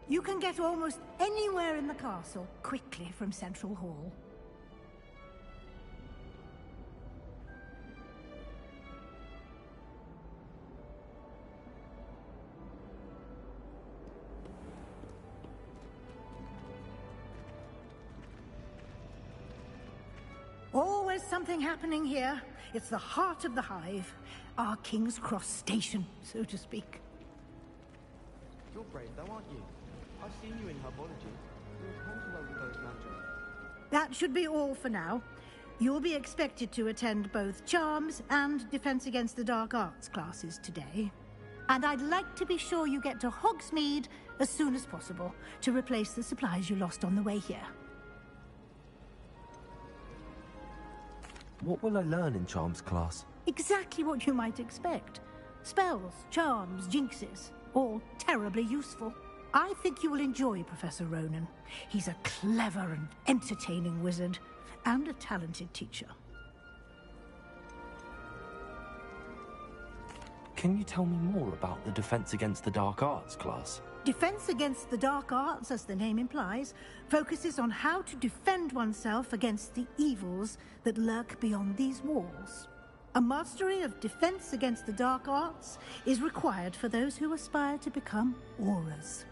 You can get almost anywhere in the castle quickly from Central Hall. Always something happening here. It's the heart of the hive. Our King's Cross station, so to speak. You're brave though, aren't you? I've seen you in herbology. You're at home to well with those magic. That should be all for now. You'll be expected to attend both Charms and Defense Against the Dark Arts classes today. And I'd like to be sure you get to Hogsmeade as soon as possible to replace the supplies you lost on the way here. What will I learn in Charms class? Exactly what you might expect. Spells, charms, jinxes, all terribly useful. I think you will enjoy Professor Ronan. He's a clever and entertaining wizard, and a talented teacher. Can you tell me more about the Defense Against the Dark Arts class? Defense Against the Dark Arts, as the name implies, focuses on how to defend oneself against the evils that lurk beyond these walls. A mastery of Defense Against the Dark Arts is required for those who aspire to become Aurors.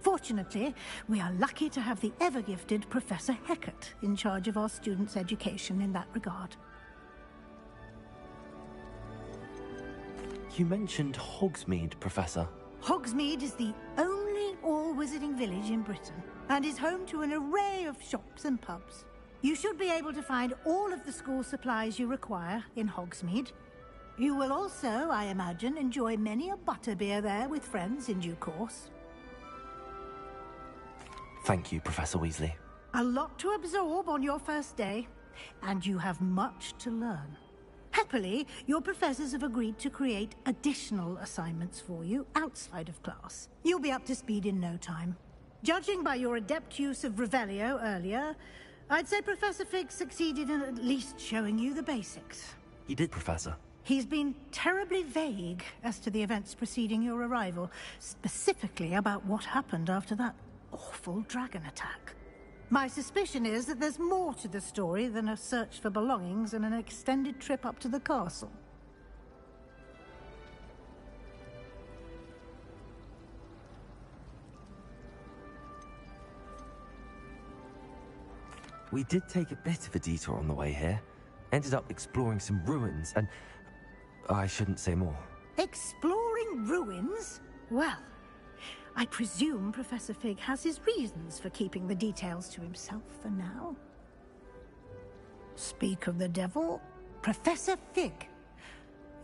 Fortunately, we are lucky to have the ever-gifted Professor Hecat in charge of our students' education in that regard. You mentioned Hogsmeade, Professor. Hogsmeade is the only all-wizarding village in Britain, and is home to an array of shops and pubs. You should be able to find all of the school supplies you require in Hogsmeade. You will also, I imagine, enjoy many a butterbeer there with friends in due course. Thank you, Professor Weasley. A lot to absorb on your first day, and you have much to learn. Happily, your professors have agreed to create additional assignments for you outside of class. You'll be up to speed in no time. Judging by your adept use of Revelio earlier, I'd say Professor Fig succeeded in at least showing you the basics. He did, Professor. He's been terribly vague as to the events preceding your arrival, specifically about what happened after that awful dragon attack. My suspicion is that there's more to the story than a search for belongings and an extended trip up to the castle. We did take a bit of a detour on the way here. Ended up exploring some ruins and... I shouldn't say more. Exploring ruins? Well, I presume Professor Fig has his reasons for keeping the details to himself for now. Speak of the devil, Professor Fig.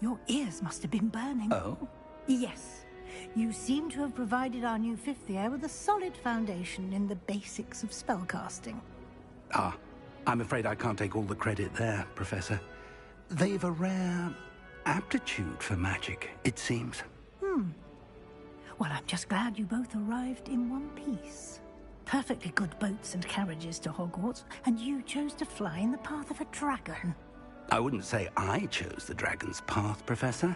Your ears must have been burning. Oh? Yes. You seem to have provided our new fifth year with a solid foundation in the basics of spellcasting. Ah, I'm afraid I can't take all the credit there, Professor. They've a rare aptitude for magic, it seems. Well, I'm just glad you both arrived in one piece. Perfectly good boats and carriages to Hogwarts, and you chose to fly in the path of a dragon. I wouldn't say I chose the dragon's path, Professor.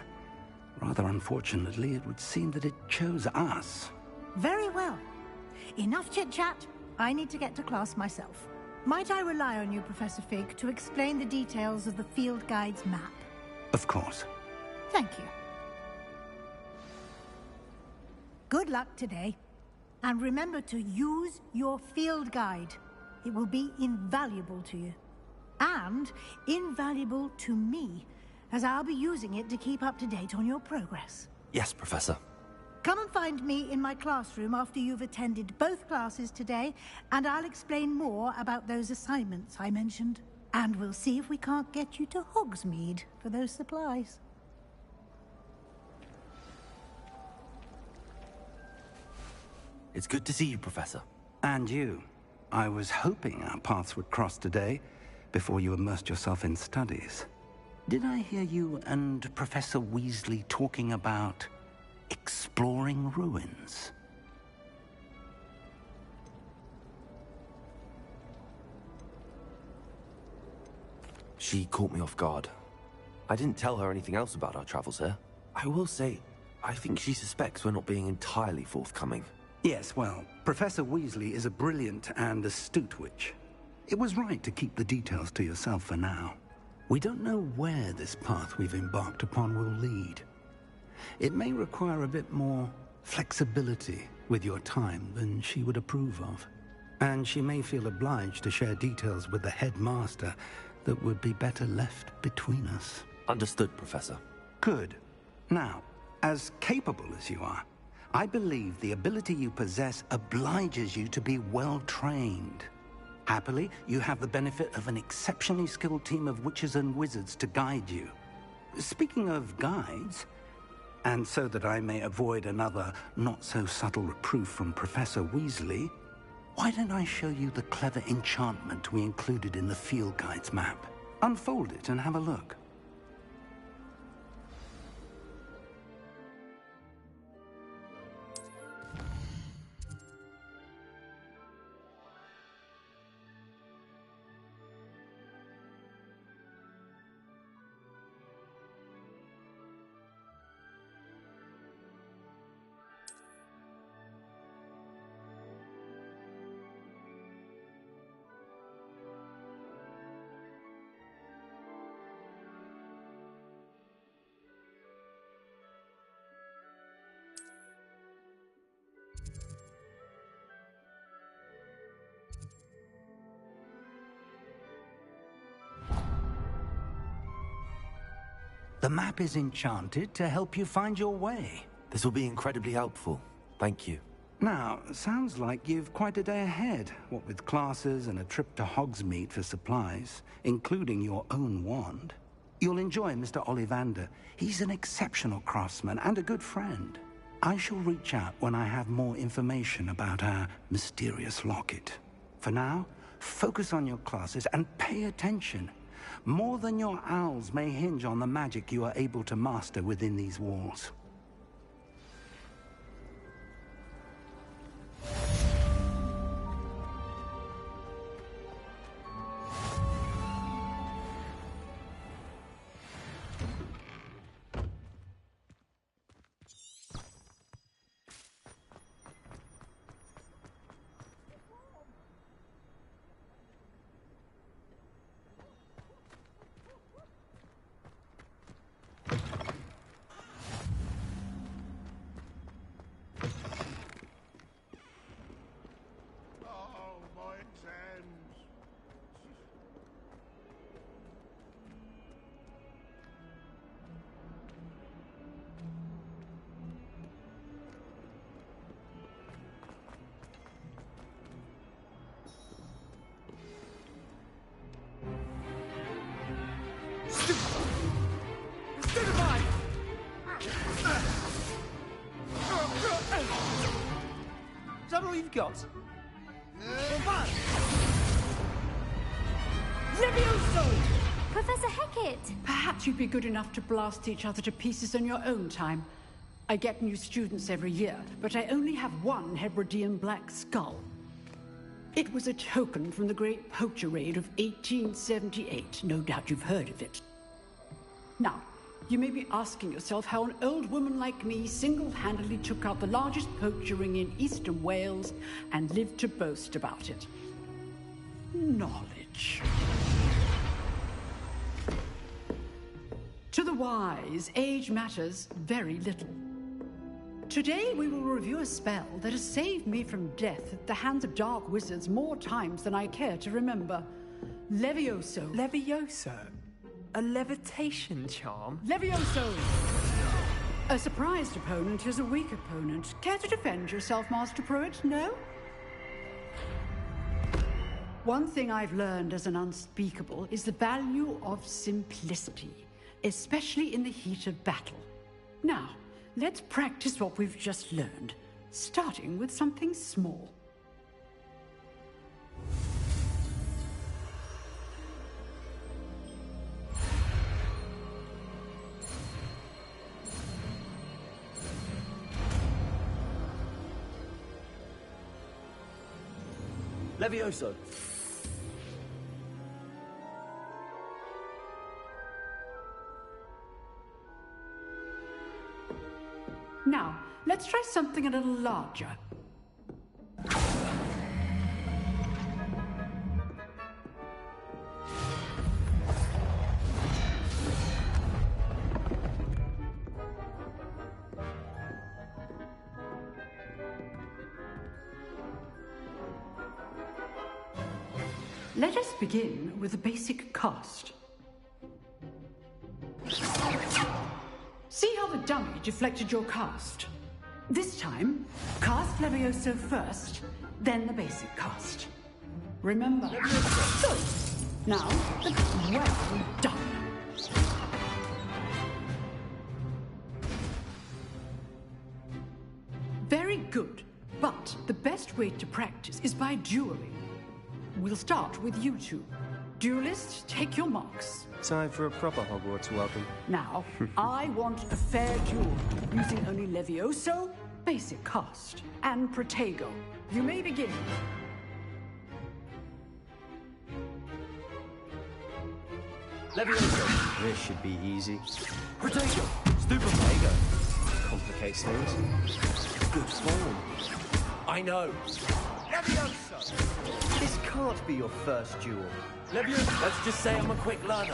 Rather unfortunately, it would seem that it chose us. Very well. Enough chit-chat. I need to get to class myself. Might I rely on you, Professor Fig, to explain the details of the field guide's map? Of course. Thank you. Good luck today. And remember to use your field guide. It will be invaluable to you. And invaluable to me, as I'll be using it to keep up to date on your progress. Yes, Professor. Come and find me in my classroom after you've attended both classes today, and I'll explain more about those assignments I mentioned. And we'll see if we can't get you to Hogsmeade for those supplies. It's good to see you, Professor. And you. I was hoping our paths would cross today, before you immersed yourself in studies. Did I hear you and Professor Weasley talking about exploring ruins? She caught me off guard. I didn't tell her anything else about our travels here. I will say, I think she suspects we're not being entirely forthcoming. Yes, well, Professor Weasley is a brilliant and astute witch. It was right to keep the details to yourself for now. We don't know where this path we've embarked upon will lead. It may require a bit more flexibility with your time than she would approve of. And she may feel obliged to share details with the headmaster that would be better left between us. Understood, Professor. Good. Now, as capable as you are, I believe the ability you possess obliges you to be well-trained. Happily, you have the benefit of an exceptionally skilled team of witches and wizards to guide you. Speaking of guides, and so that I may avoid another not-so-subtle reproof from Professor Weasley, why don't I show you the clever enchantment we included in the field guide's map? Unfold it and have a look. The map is enchanted to help you find your way. This will be incredibly helpful. Thank you. Now, sounds like you've quite a day ahead, what with classes and a trip to Hogsmeade for supplies, including your own wand. You'll enjoy Mr. Ollivander. He's an exceptional craftsman and a good friend. I shall reach out when I have more information about our mysterious locket. For now, focus on your classes and pay attention. More than your owls may hinge on the magic you are able to master within these walls. Is that all you've got? Levioso! Professor Hecat! Perhaps you'd be good enough to blast each other to pieces in your own time. I get new students every year, but I only have one Hebridean black skull. It was a token from the Great Poacher Raid of 1878. No doubt you've heard of it. Now, you may be asking yourself how an old woman like me single-handedly took out the largest poacher ring in eastern Wales and lived to boast about it. Knowledge. To the wise, age matters very little. Today we will review a spell that has saved me from death at the hands of dark wizards more times than I care to remember. Levioso. Levioso? A levitation charm? Levioso! A surprised opponent is a weak opponent. Care to defend yourself, Master Pruitt? No? One thing I've learned as an unspeakable is the value of simplicity, especially in the heat of battle. Now, let's practice what we've just learned, starting with something small. Levioso! Now, let's try something a little larger. Let us begin with the basic cast. See how the dummy deflected your cast? This time, cast Levioso first, then the basic cast. Remember? Good. Now, well done. Very good, but the best way to practice is by dueling. We'll start with you two. Duelists, take your marks. Time for a proper Hogwarts welcome. Now, I want a fair duel, using only Levioso, basic cast, and Protego. You may begin. Levioso. This should be easy. Protego! Stupid Protego! Complicates things. Good form. I know! Levioso! This can't be your first duel. Levioso! Let's just say I'm a quick learner.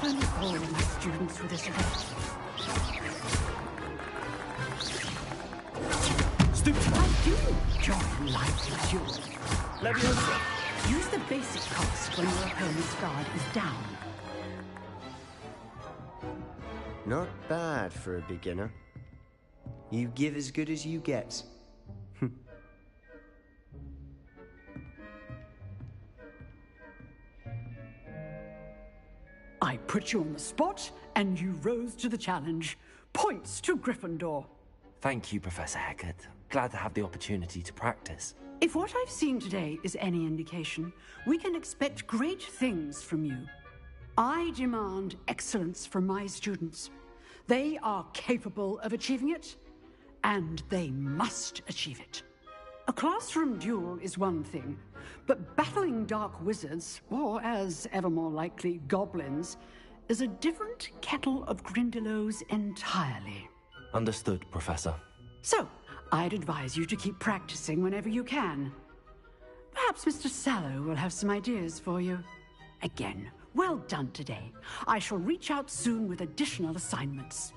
Only all my students for this event. Stupid! I do join lively duels. Levioso! Use the basic cast when your opponent's guard is down. Not bad for a beginner. You give as good as you get. I put you on the spot, and you rose to the challenge. Points to Gryffindor. Thank you, Professor Hecat. Glad to have the opportunity to practice. If what I've seen today is any indication, we can expect great things from you. I demand excellence from my students. They are capable of achieving it, and they must achieve it. A classroom duel is one thing, but battling dark wizards, or as ever more likely, goblins, is a different kettle of Grindylows entirely. Understood, Professor. So, I'd advise you to keep practicing whenever you can. Perhaps Mr. Sallow will have some ideas for you. Again, well done today. I shall reach out soon with additional assignments.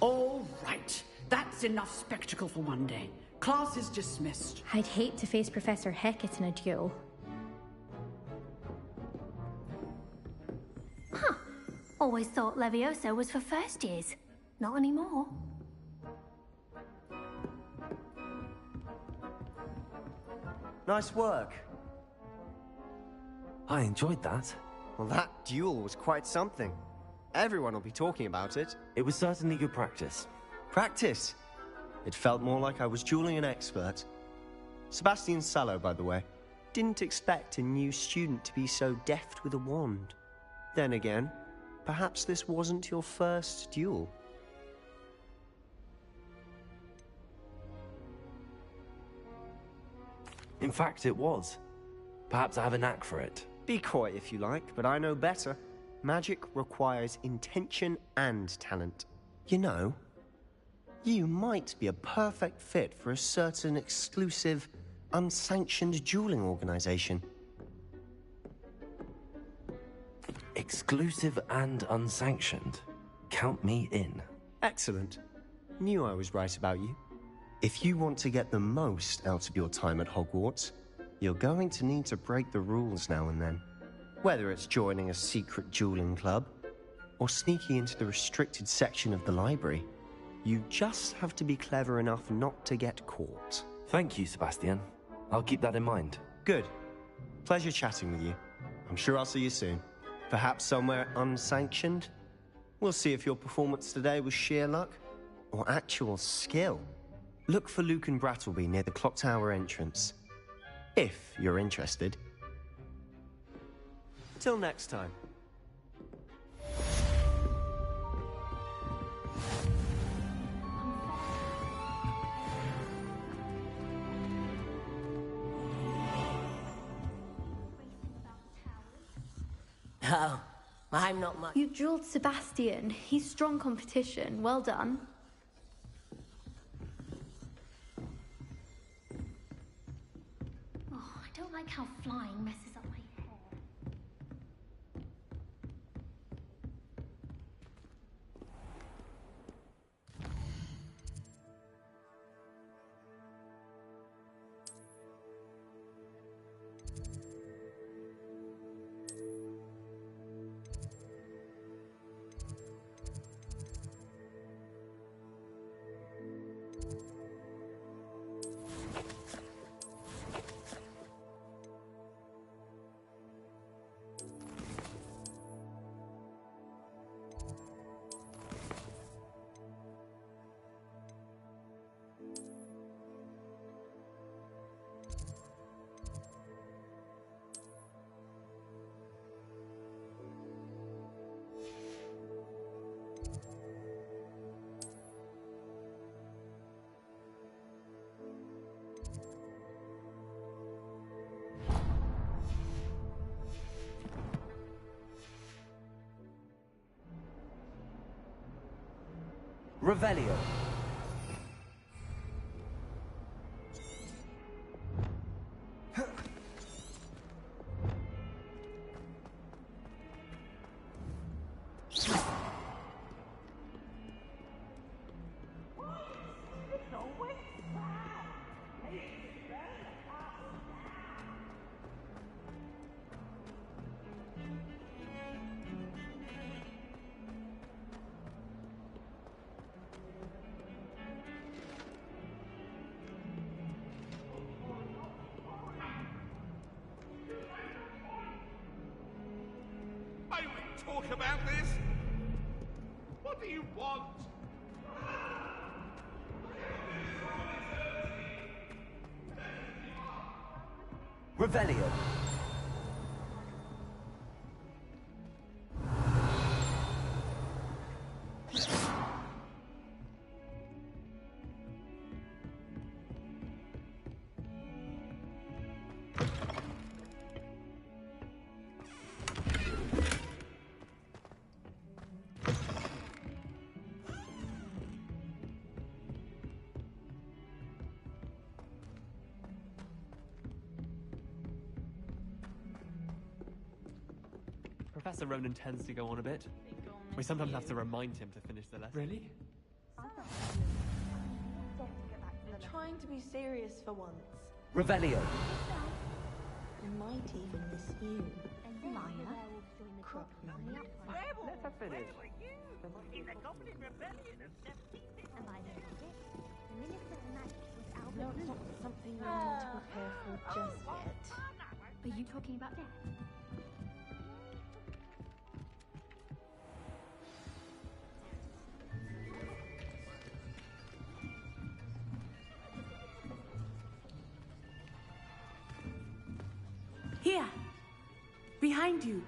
All right. That's enough spectacle for one day. Class is dismissed. I'd hate to face Professor Hecat in a duel. Huh. Always thought Levioso was for first years. Not anymore. Nice work. I enjoyed that. Well, that duel was quite something. Everyone will be talking about it. It was certainly good practice. Practice? It felt more like I was dueling an expert. Sebastian Sallow, by the way. Didn't expect a new student to be so deft with a wand. Then again, perhaps this wasn't your first duel. In fact, it was. Perhaps I have a knack for it. Be coy if you like, but I know better. Magic requires intention and talent. You know, you might be a perfect fit for a certain exclusive, unsanctioned dueling organization. Exclusive and unsanctioned. Count me in. Excellent. Knew I was right about you. If you want to get the most out of your time at Hogwarts, you're going to need to break the rules now and then. Whether it's joining a secret dueling club, or sneaking into the restricted section of the library, you just have to be clever enough not to get caught. Thank you, Sebastian. I'll keep that in mind. Good. Pleasure chatting with you. I'm sure I'll see you soon. Perhaps somewhere unsanctioned? We'll see if your performance today was sheer luck or actual skill. Look for Luke and Brattleby near the clock tower entrance. If you're interested. Till next time. Oh, I'm not much. You drilled Sebastian. He's strong competition. Well done. Oh, I don't like how flying messes up my hair. Revelio. I will talk about this. What do you want? Revelio. Professor Ronan tends to go on a bit. We sometimes have to remind him to finish the lesson. Really? I'm trying to be serious for once. Revelio. I might even miss you. Liar. Crop man. Let her finish. In the Goblin Rebellion of 76. And by the end of it, the Minister of Magic was No, Albert it's not something we need to prepare for just yet. Are you talking about death? Here, behind you.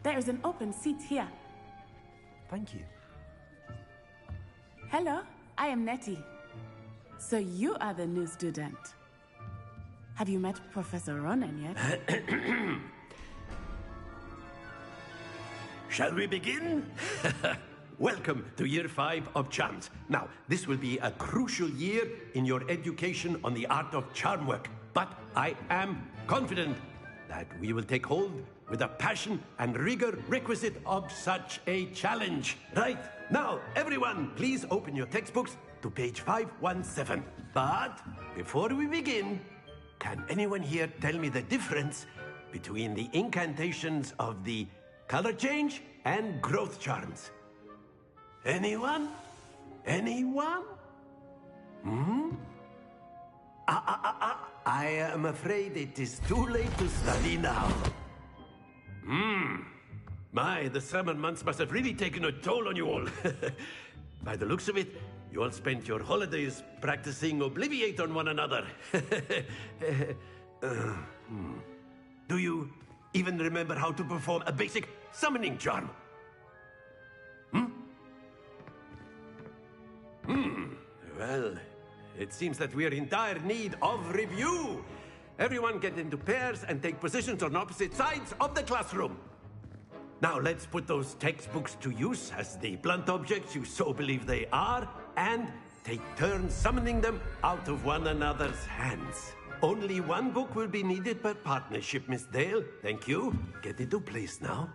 There is an open seat here. Thank you. Hello, I am Nettie. So you are the new student. Have you met Professor Ronan yet? Shall we begin? Welcome to Year 5 of Charms. Now, this will be a crucial year in your education on the art of charm work. But I am confident that we will take hold with the passion and rigor requisite of such a challenge. Right, now, everyone, please open your textbooks to page 517. But before we begin, can anyone here tell me the difference between the incantations of the color change and growth charms? Anyone? Anyone? I am afraid it is too late to study now. My, the summer months must have really taken a toll on you all. By the looks of it, you all spent your holidays practicing Obliviate on one another. Do you even remember how to perform a basic summoning charm? Well, it seems that we are in dire need of review. Everyone get into pairs and take positions on opposite sides of the classroom. Now let's put those textbooks to use as the blunt objects you so believe they are, and take turns summoning them out of one another's hands. Only one book will be needed per partnership, Miss Dale. Thank you. Get into place now.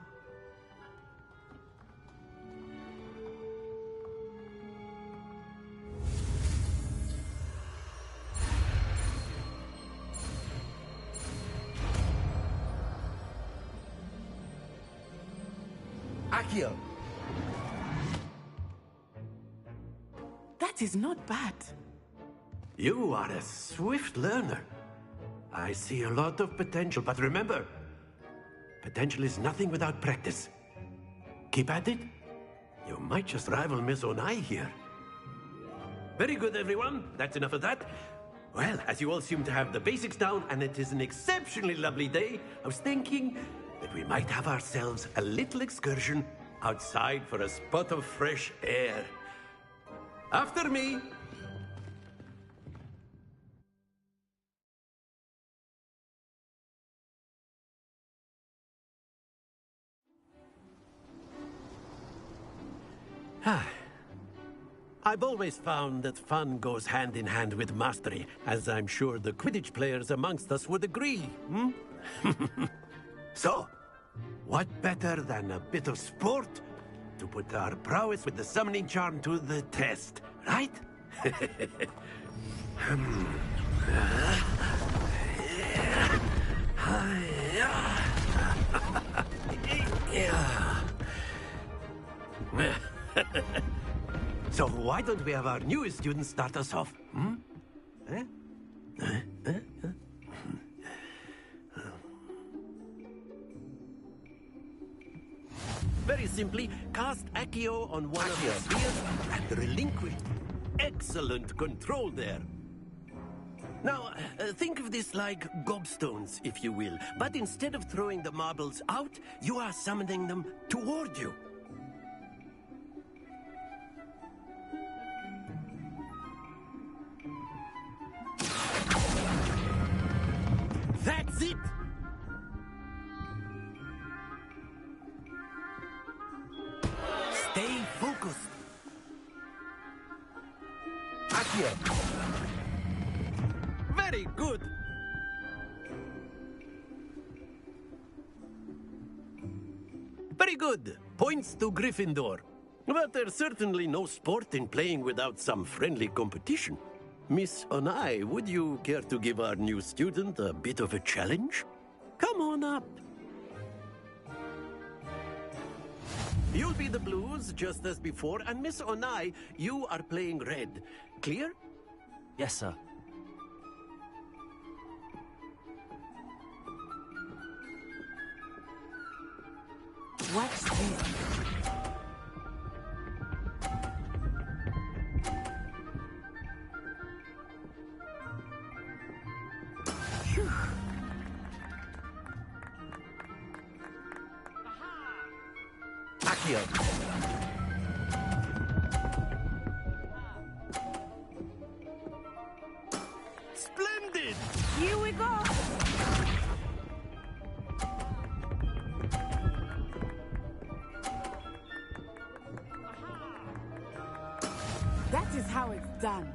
Accio. That is not bad. You are a swift learner. I see a lot of potential, but remember, potential is nothing without practice. Keep at it. You might just rival Miss Onai here. Very good, everyone. That's enough of that. Well, as you all seem to have the basics down, and it is an exceptionally lovely day, I was thinking that we might have ourselves a little excursion outside for a spot of fresh air. After me. I've always found that fun goes hand in hand with mastery, as I'm sure the Quidditch players amongst us would agree, hmm? So, what better than a bit of sport to put our prowess with the summoning charm to the test, right? So why don't we have our newest student start us off? Hmm? Very simply, cast Accio on one of your spheres and relinquish. Excellent control there. Now, think of this like gobstones, if you will. But instead of throwing the marbles out, you are summoning them toward you. That's it! Stay focused. Accio. Very good. Very good. Points to Gryffindor. But there's certainly no sport in playing without some friendly competition. Miss Onai, would you care to give our new student a bit of a challenge? Come on up. You'll be the blues, just as before, and Miss Onai, you are playing red. Clear? Yes, sir. Watch this. Phew. Accio. Splendid! Here we go. That is how it's done.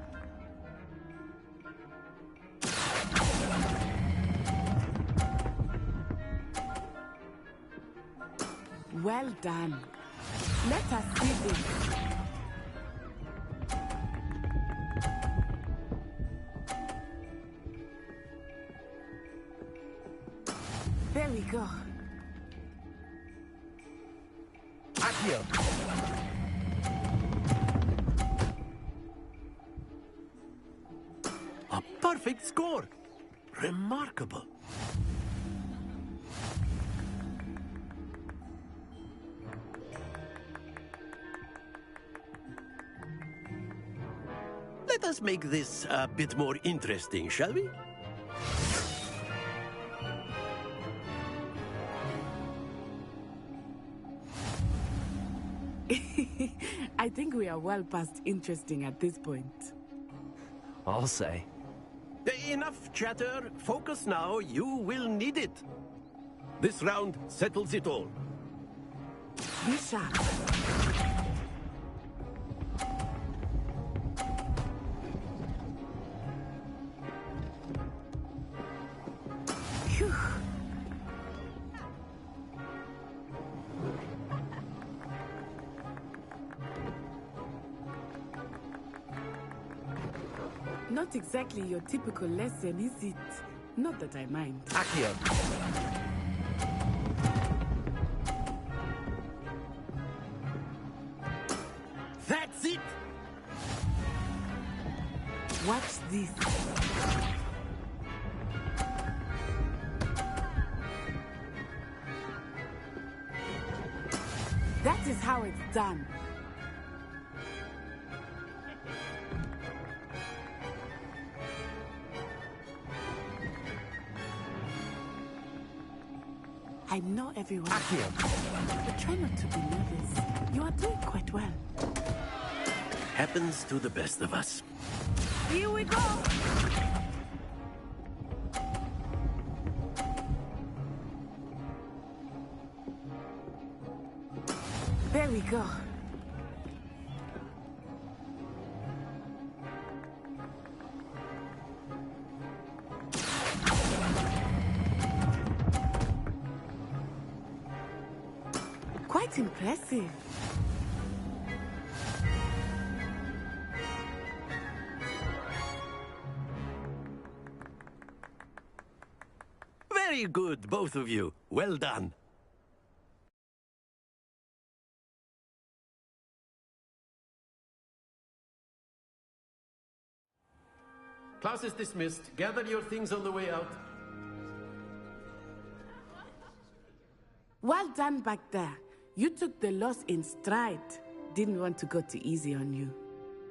Well done. Let us see this. There we go. Accio. A perfect score. Remarkable. Let us make this a bit more interesting, shall we? I think we are well past interesting at this point. I'll say. Enough chatter. Focus now. You will need it. This round settles it all. Be sharp. Phew. Not exactly your typical lesson, is it? Not that I mind. Accio. That's it! Watch this. That is how it's done. I know everyone. But try not to be nervous. You are doing quite well. Happens to the best of us. Here we go. There we go. Quite impressive. Very good, both of you. Well done. Class is dismissed. Gather your things on the way out. Well done back there. You took the loss in stride. Didn't want to go too easy on you.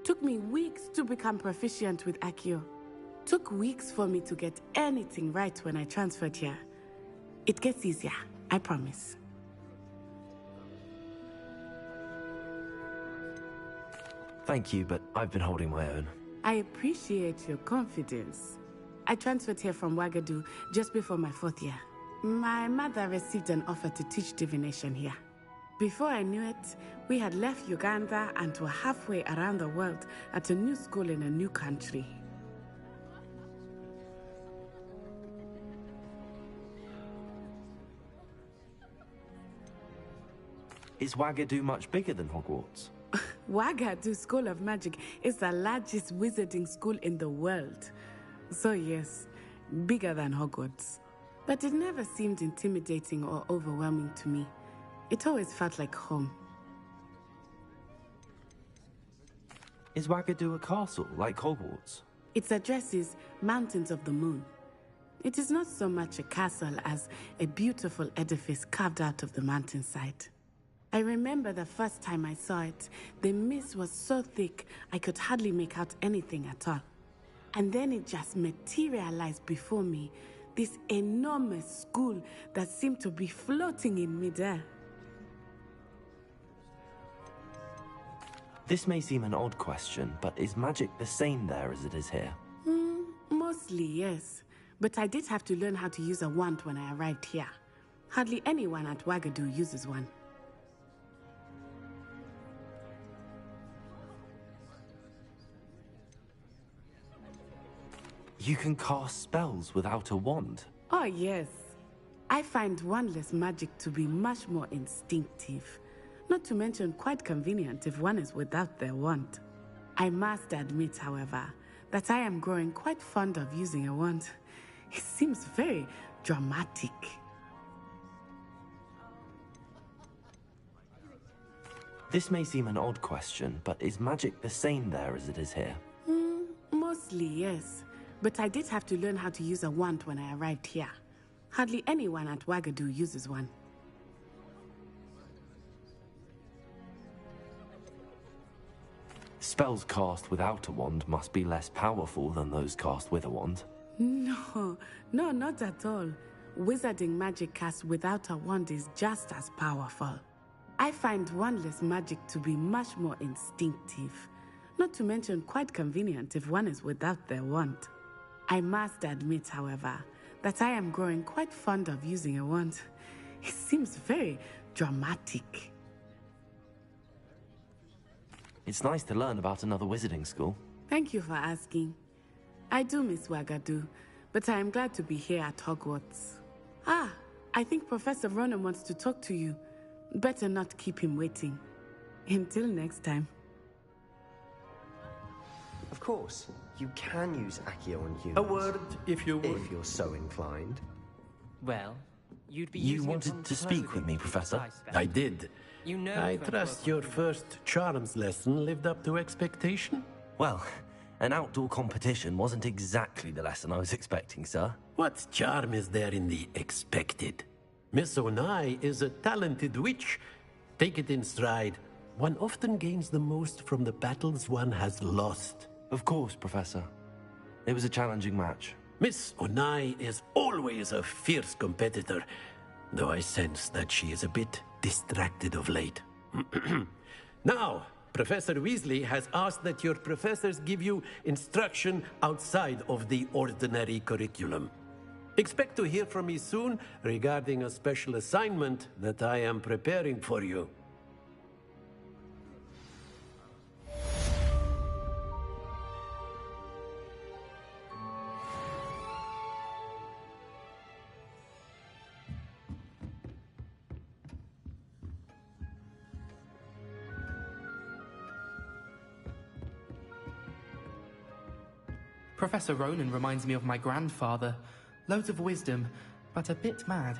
Took me weeks to become proficient with Accio. Took weeks for me to get anything right when I transferred here. It gets easier, I promise. Thank you, but I've been holding my own. I appreciate your confidence. I transferred here from Wagadu just before my 4th year. My mother received an offer to teach divination here. Before I knew it, we had left Uganda and were halfway around the world at a new school in a new country. Is Wagadu much bigger than Hogwarts? Wagadu School of Magic is the largest wizarding school in the world. So yes, bigger than Hogwarts. But it never seemed intimidating or overwhelming to me. It always felt like home. Is Wagadu a castle, like Hogwarts? Its address is Mountains of the Moon. It is not so much a castle as a beautiful edifice carved out of the mountainside. I remember the first time I saw it, the mist was so thick I could hardly make out anything at all. And then it just materialized before me, this enormous school that seemed to be floating in midair. This may seem an odd question, but is magic the same there as it is here? Mostly, yes. But I did have to learn how to use a wand when I arrived here. Hardly anyone at Wagadu uses one. You can cast spells without a wand? Oh, yes. I find wandless magic to be much more instinctive. Not to mention quite convenient if one is without their wand. I must admit, however, that I am growing quite fond of using a wand. It seems very dramatic. This may seem an odd question, but is magic the same there as it is here? Mostly, yes. But I did have to learn how to use a wand when I arrived here. Hardly anyone at Wagadu uses one. Spells cast without a wand must be less powerful than those cast with a wand. No, not at all. Wizarding magic cast without a wand is just as powerful. I find wandless magic to be much more instinctive. Not to mention quite convenient if one is without their wand. I must admit, however, that I am growing quite fond of using a wand. It seems very dramatic. It's nice to learn about another wizarding school. Thank you for asking. I do miss Wagadu, but I am glad to be here at Hogwarts. Ah, I think Professor Ronan wants to talk to you. Better not keep him waiting. Until next time. Of course, you can use Accio on humans. A word, if you would. If you're so inclined. Well, you'd be You using it wanted on to speak with me, Professor? I did. You know I it won't trust work your on you. first charms lesson lived up to expectation? Well, an outdoor competition wasn't exactly the lesson I was expecting, sir. What charm is there in the expected? Miss Onai is a talented witch. Take it in stride. One often gains the most from the battles one has lost. Of course, Professor. It was a challenging match. Miss Onai is always a fierce competitor, though I sense that she is a bit distracted of late. Now, Professor Weasley has asked that your professors give you instruction outside of the ordinary curriculum. Expect to hear from me soon regarding a special assignment that I am preparing for you. Professor Ronan reminds me of my grandfather. Loads of wisdom, but a bit mad.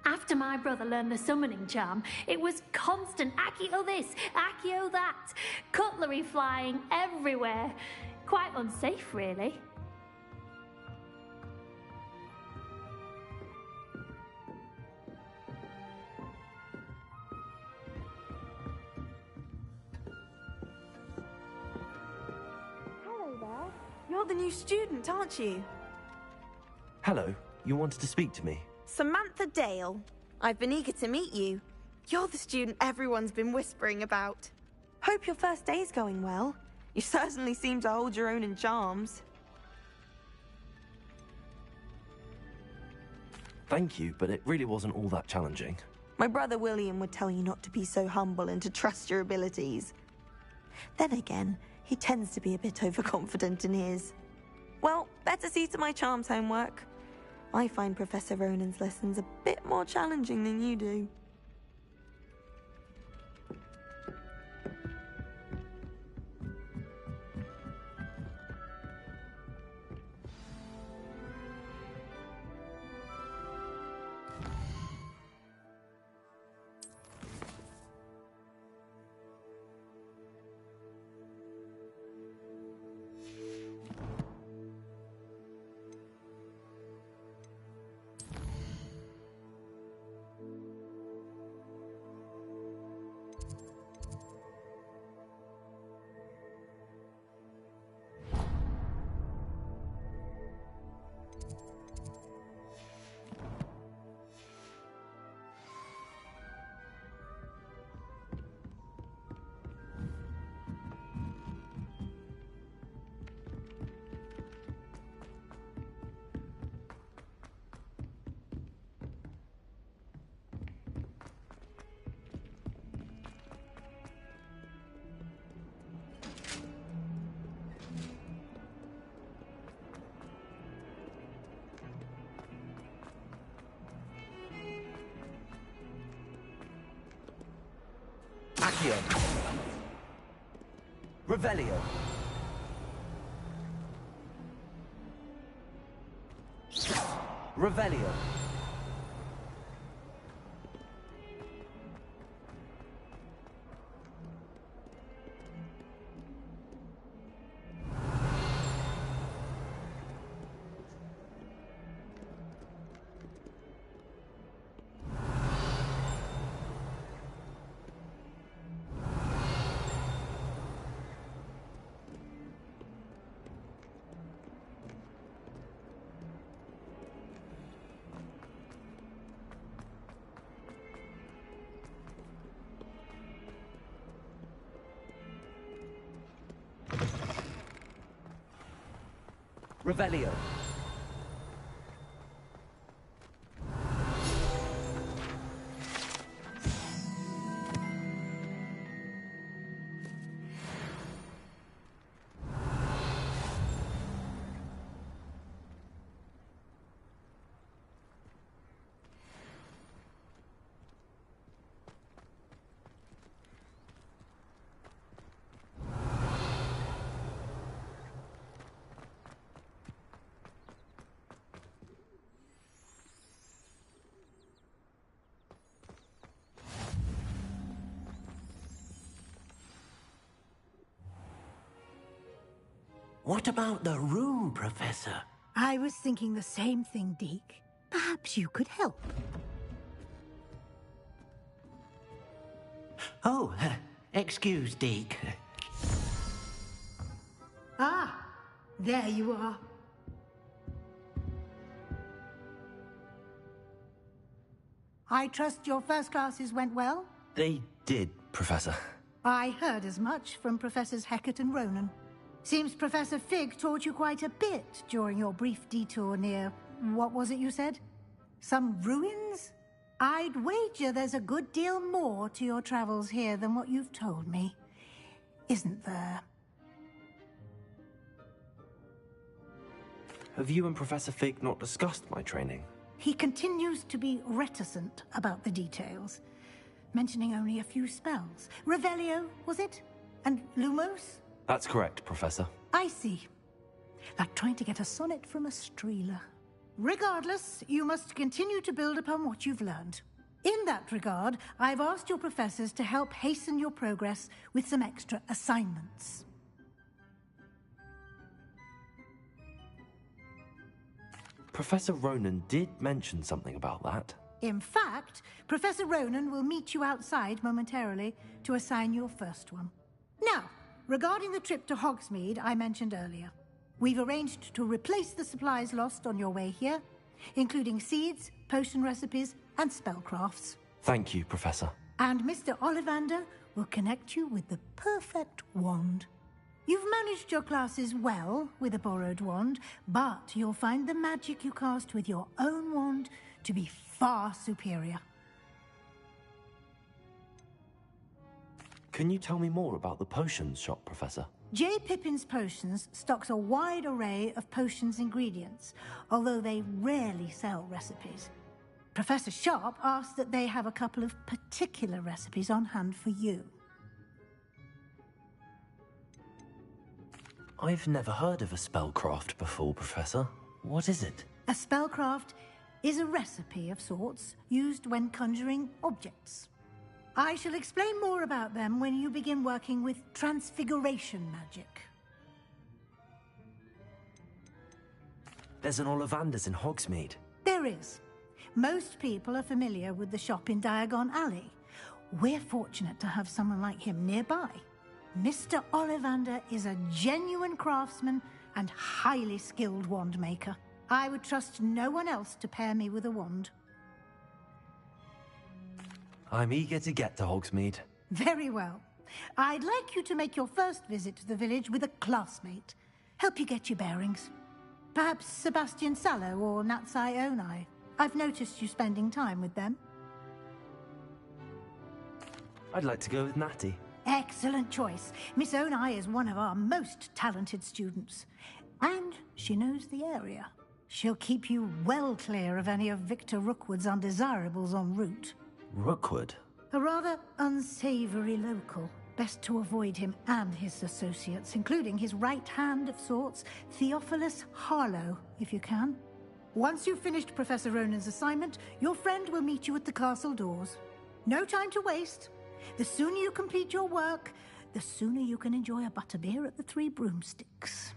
After my brother learned the summoning charm, it was constant Accio this, Accio that. Cutlery flying everywhere. Quite unsafe, really. Hello there. You're the new student, aren't you? Hello, you wanted to speak to me? Samantha Dale. I've been eager to meet you. You're the student everyone's been whispering about. Hope your first day's going well. You certainly seem to hold your own in charms. Thank you, but it really wasn't all that challenging. My brother William would tell you not to be so humble and to trust your abilities. Then again, he tends to be a bit overconfident in his. Well, better see to my charms homework. I find Professor Ronan's lessons a bit more challenging than you do. Accio. Revelio. Revelio. Revelio. What about the room, Professor? I was thinking the same thing, Deke. Perhaps you could help. Oh, excuse, Deke. Ah, there you are. I trust your first classes went well? They did, Professor. I heard as much from Professors Hecat and Ronan. Seems Professor Fig taught you quite a bit during your brief detour near... what was it you said? Some ruins? I'd wager there's a good deal more to your travels here than what you've told me. Isn't there? Have you and Professor Fig not discussed my training? He continues to be reticent about the details, mentioning only a few spells. Revelio, was it? And Lumos? That's correct, Professor. I see. Like trying to get a sonnet from a streeler. Regardless, you must continue to build upon what you've learned. In that regard, I've asked your professors to help hasten your progress with some extra assignments. Professor Ronan did mention something about that. In fact, Professor Ronan will meet you outside momentarily to assign your first one. Now, regarding the trip to Hogsmeade I mentioned earlier, we've arranged to replace the supplies lost on your way here, including seeds, potion recipes, and spellcrafts. Thank you, Professor. And Mr. Ollivander will connect you with the perfect wand. You've managed your classes well with a borrowed wand, but you'll find the magic you cast with your own wand to be far superior. Can you tell me more about the potions shop, Professor? J. Pippin's Potions stocks a wide array of potions ingredients, although they rarely sell recipes. Professor Sharp asked that they have a couple of particular recipes on hand for you. I've never heard of a spellcraft before, Professor. What is it? A spellcraft is a recipe of sorts used when conjuring objects. I shall explain more about them when you begin working with transfiguration magic. There's an Ollivander's in Hogsmeade. There is. Most people are familiar with the shop in Diagon Alley. We're fortunate to have someone like him nearby. Mr. Ollivander is a genuine craftsman and highly skilled wand maker. I would trust no one else to pair me with a wand. I'm eager to get to Hogsmeade. Very well. I'd like you to make your first visit to the village with a classmate. Help you get your bearings. Perhaps Sebastian Sallow or Natsai Onai. I've noticed you spending time with them. I'd like to go with Natty. Excellent choice. Miss Onai is one of our most talented students. And she knows the area. She'll keep you well clear of any of Victor Rookwood's undesirables en route. Rookwood? A rather unsavory local. Best to avoid him and his associates, including his right hand of sorts, Theophilus Harlow, if you can. Once you've finished Professor Ronan's assignment, your friend will meet you at the castle doors. No time to waste. The sooner you complete your work, the sooner you can enjoy a butterbeer at the Three Broomsticks.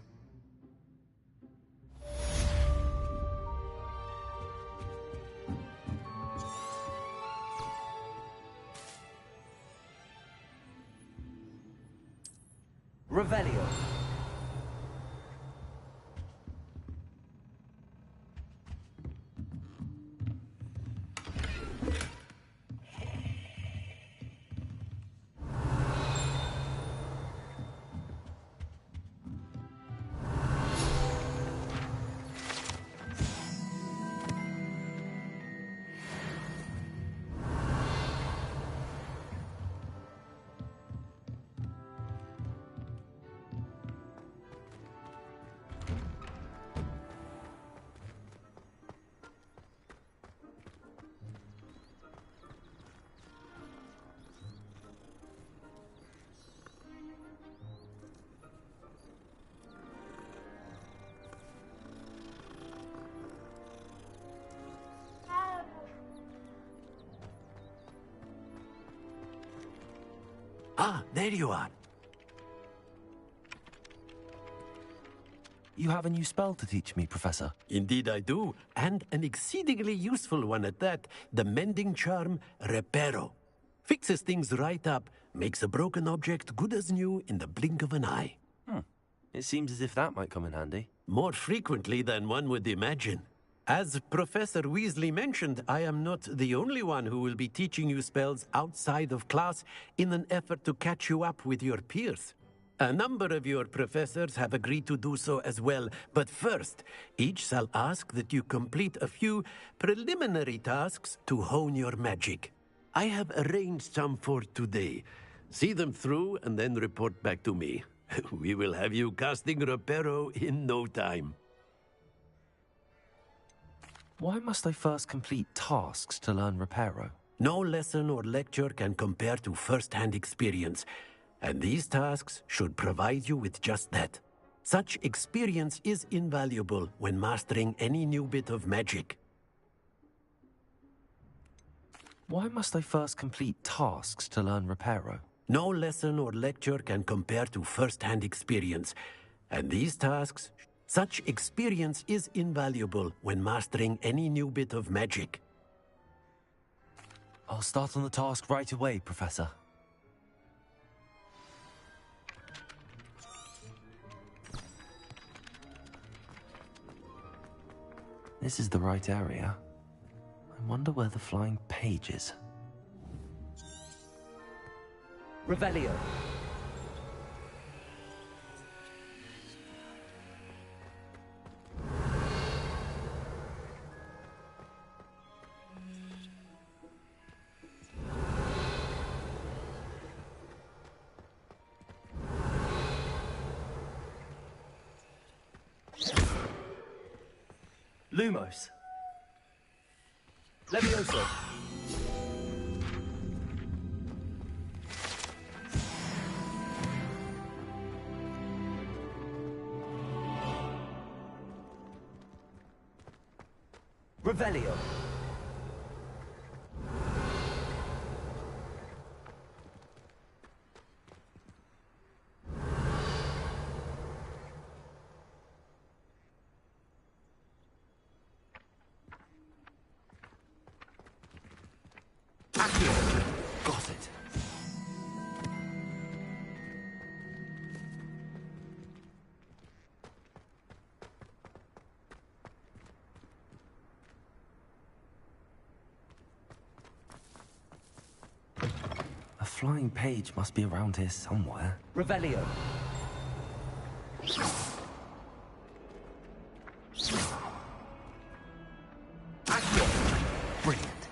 Revelio. Ah, there you are. You have a new spell to teach me, Professor. Indeed I do, and an exceedingly useful one at that. The mending charm, Reparo. Fixes things right up, makes a broken object good as new in the blink of an eye. It seems as if that might come in handy. More frequently than one would imagine. As Professor Weasley mentioned, I am not the only one who will be teaching you spells outside of class in an effort to catch you up with your peers. A number of your professors have agreed to do so as well, but first, each shall ask that you complete a few preliminary tasks to hone your magic. I have arranged some for today. See them through and then report back to me. We will have you casting Reparo in no time. Why must I first complete tasks to learn Reparo? No lesson or lecture can compare to first-hand experience. And these tasks should provide you with just that. Such experience is invaluable when mastering any new bit of magic. Why must I first complete tasks to learn Reparo? No lesson or lecture can compare to first-hand experience. And these tasks, such experience is invaluable when mastering any new bit of magic. I'll start on the task right away, Professor. This is the right area. I wonder where the flying page is. Revelio. Lumos. Levioso. Revelio. Got it. A flying page must be around here somewhere. Revelio. Brilliant.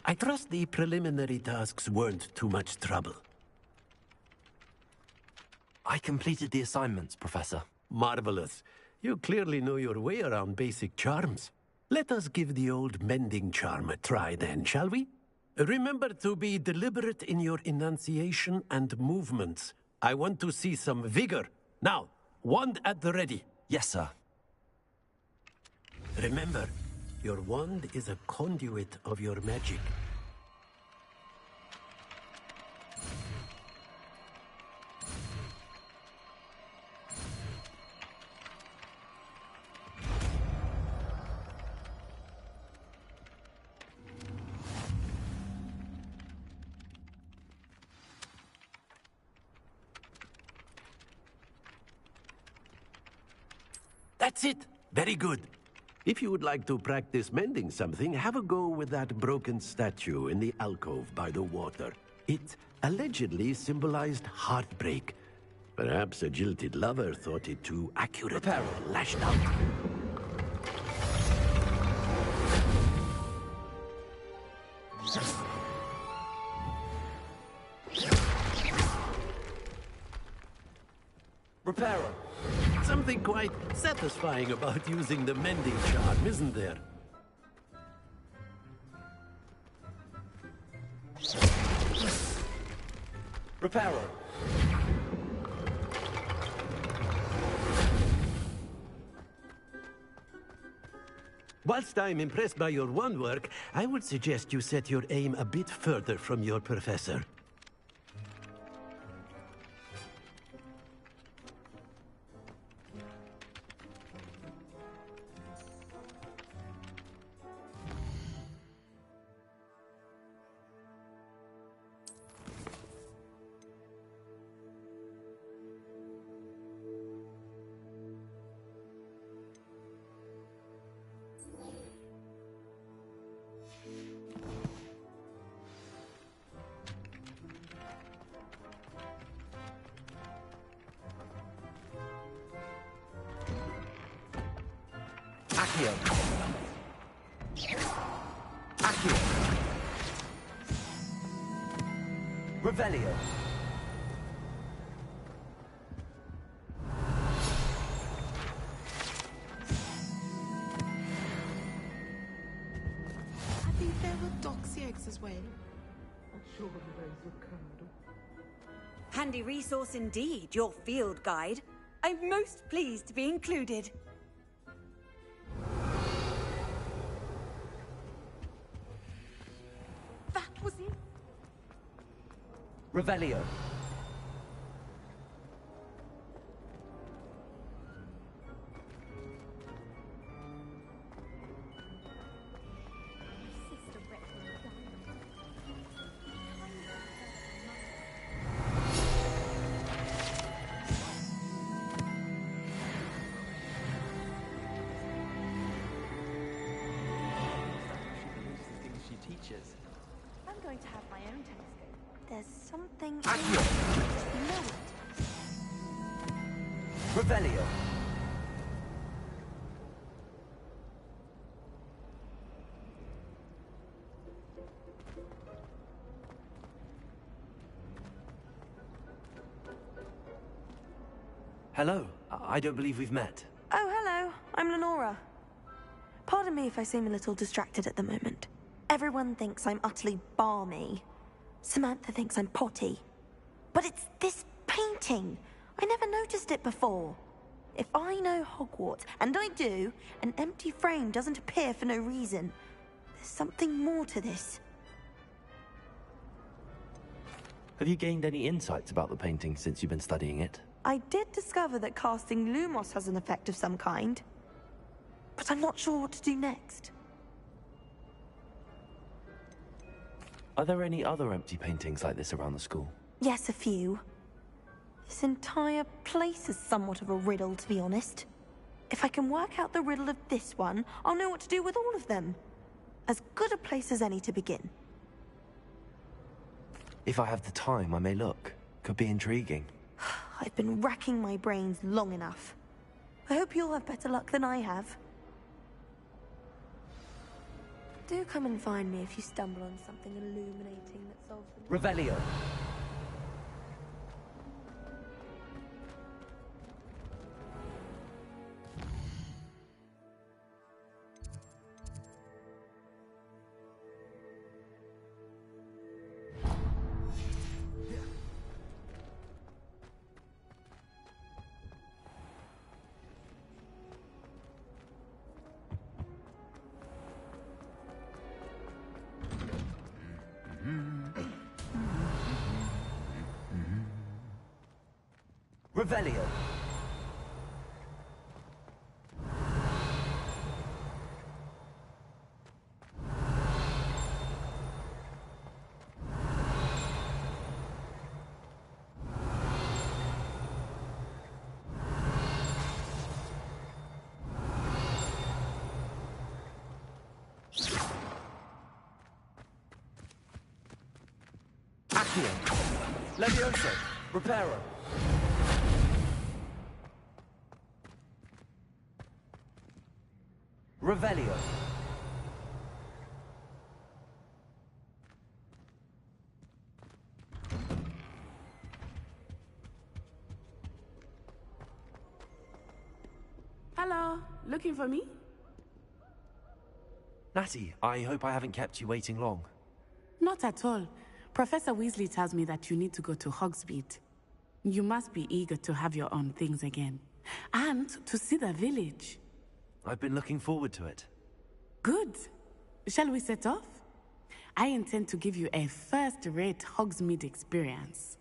I trust the preliminary tasks weren't too much trouble. I completed the assignments, Professor. Marvelous. You clearly know your way around basic charms. Let us give the old mending charm a try then, shall we? Remember to be deliberate in your enunciation and movements. I want to see some vigor. Now, wand at the ready. Yes, sir. Remember, your wand is a conduit of your magic. That's it. Very good. If you would like to practice mending something, have a go with that broken statue in the alcove by the water. It allegedly symbolized heartbreak. Perhaps a jilted lover thought it too accurate and lashed out. Reparo. Something quite satisfying about using the mending charm, isn't there? Reparo. Whilst I'm impressed by your wand work, I would suggest you set your aim a bit further from your professor. Accio. Accio. Revelio. Handy resource indeed, your field guide. I'm most pleased to be included. That was it. Revelio. I'm going to have my own telescope. There's something... Accio. No. Revelio. Hello. I don't believe we've met. Oh, hello. I'm Lenora. Pardon me if I seem a little distracted at the moment. Everyone thinks I'm utterly balmy. Samantha thinks I'm potty. But it's this painting. I never noticed it before. If I know Hogwarts, and I do, an empty frame doesn't appear for no reason. There's something more to this. Have you gained any insights about the painting since you've been studying it? I did discover that casting Lumos has an effect of some kind. But I'm not sure what to do next. Are there any other empty paintings like this around the school? Yes, a few. This entire place is somewhat of a riddle, to be honest. If I can work out the riddle of this one, I'll know what to do with all of them. As good a place as any to begin. If I have the time, I may look. Could be intriguing. I've been racking my brains long enough. I hope you'll have better luck than I have. Do come and find me if you stumble on something illuminating that solves the... Revelio. Revelio. Accio. Levioso. Reparo. Revelio. Hello, looking for me? Natty, I hope I haven't kept you waiting long. Not at all. Professor Weasley tells me that you need to go to Hogsmeade. You must be eager to have your own things again. And to see the village. I've been looking forward to it. Good. Shall we set off? I intend to give you a first-rate Hogsmeade experience.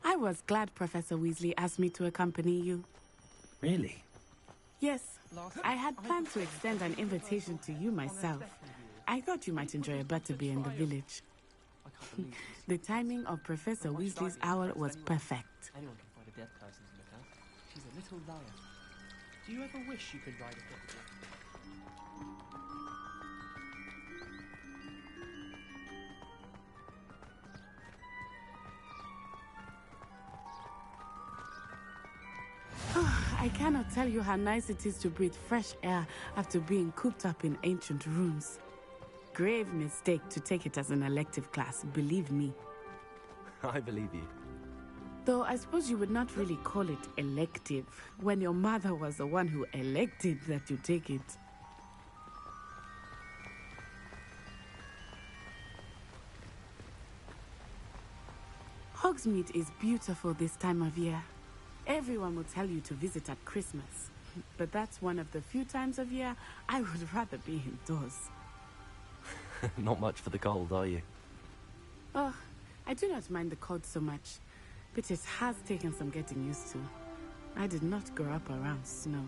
I was glad Professor Weasley asked me to accompany you. Really? Yes, I had planned to extend an invitation to you myself. I thought you might enjoy a butterbeer in the village. The timing of Professor Weasley's owl was perfect. Anyone can find a dead person to look at. She's a little liar. Do you ever wish you could ride a picture? I cannot tell you how nice it is to breathe fresh air after being cooped up in ancient rooms. Grave mistake to take it as an elective class, believe me. I believe you. Though I suppose you would not really call it elective when your mother was the one who elected that you take it. Hogsmeade is beautiful this time of year. Everyone will tell you to visit at Christmas. But that's one of the few times of year I would rather be indoors. Not much for the cold, are you? Oh, I do not mind the cold so much, but it has taken some getting used to. I did not grow up around snow.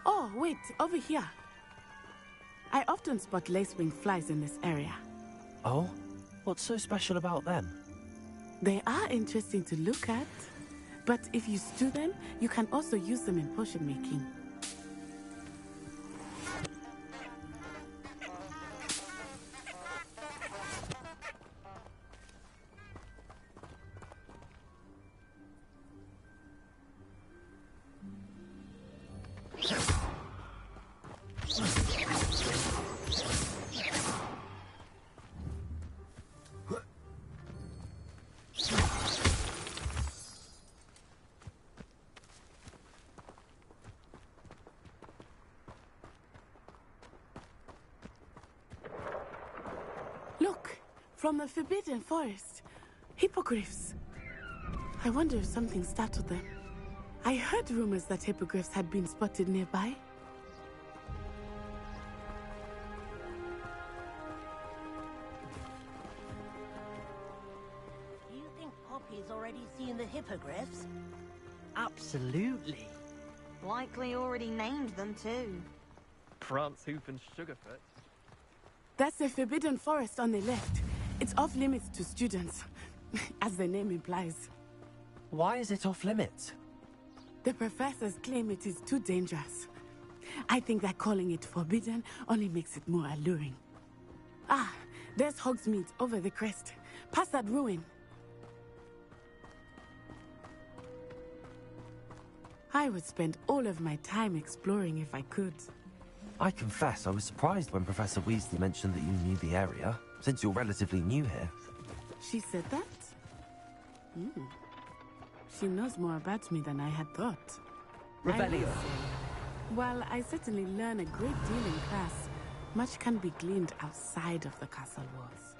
Oh, wait, over here. I often spot lacewing flies in this area. Oh? What's so special about them? They are interesting to look at, but if you stew them, you can also use them in potion making. Look, from the Forbidden Forest. Hippogriffs. I wonder if something startled them. I heard rumors that hippogriffs had been spotted nearby. Do you think Poppy's already seen the hippogriffs? Absolutely. Likely already named them too. Prance, Hoof, and Sugarfoot. That's the Forbidden Forest on the left. It's off limits to students, as the name implies. Why is it off limits? The professors claim it is too dangerous. I think that calling it forbidden only makes it more alluring. Ah, there's Hogsmeade over the crest. Past that ruin. I would spend all of my time exploring if I could. I confess I was surprised when Professor Weasley mentioned that you knew the area, since you're relatively new here. She said that? She knows more about me than I had thought. Revelio. While I certainly learn a great deal in class, much can be gleaned outside of the castle walls.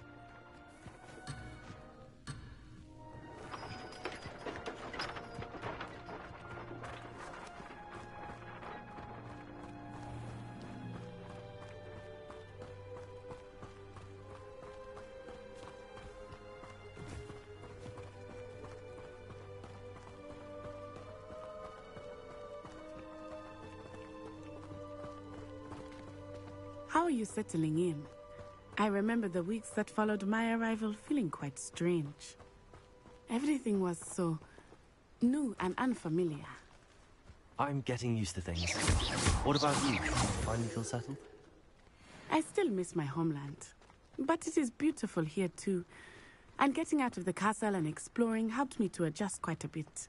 How are you settling in? I remember the weeks that followed my arrival feeling quite strange. Everything was so new and unfamiliar. I'm getting used to things. What about you? Finally feel settled? I still miss my homeland, but it is beautiful here too. And getting out of the castle and exploring helped me to adjust quite a bit.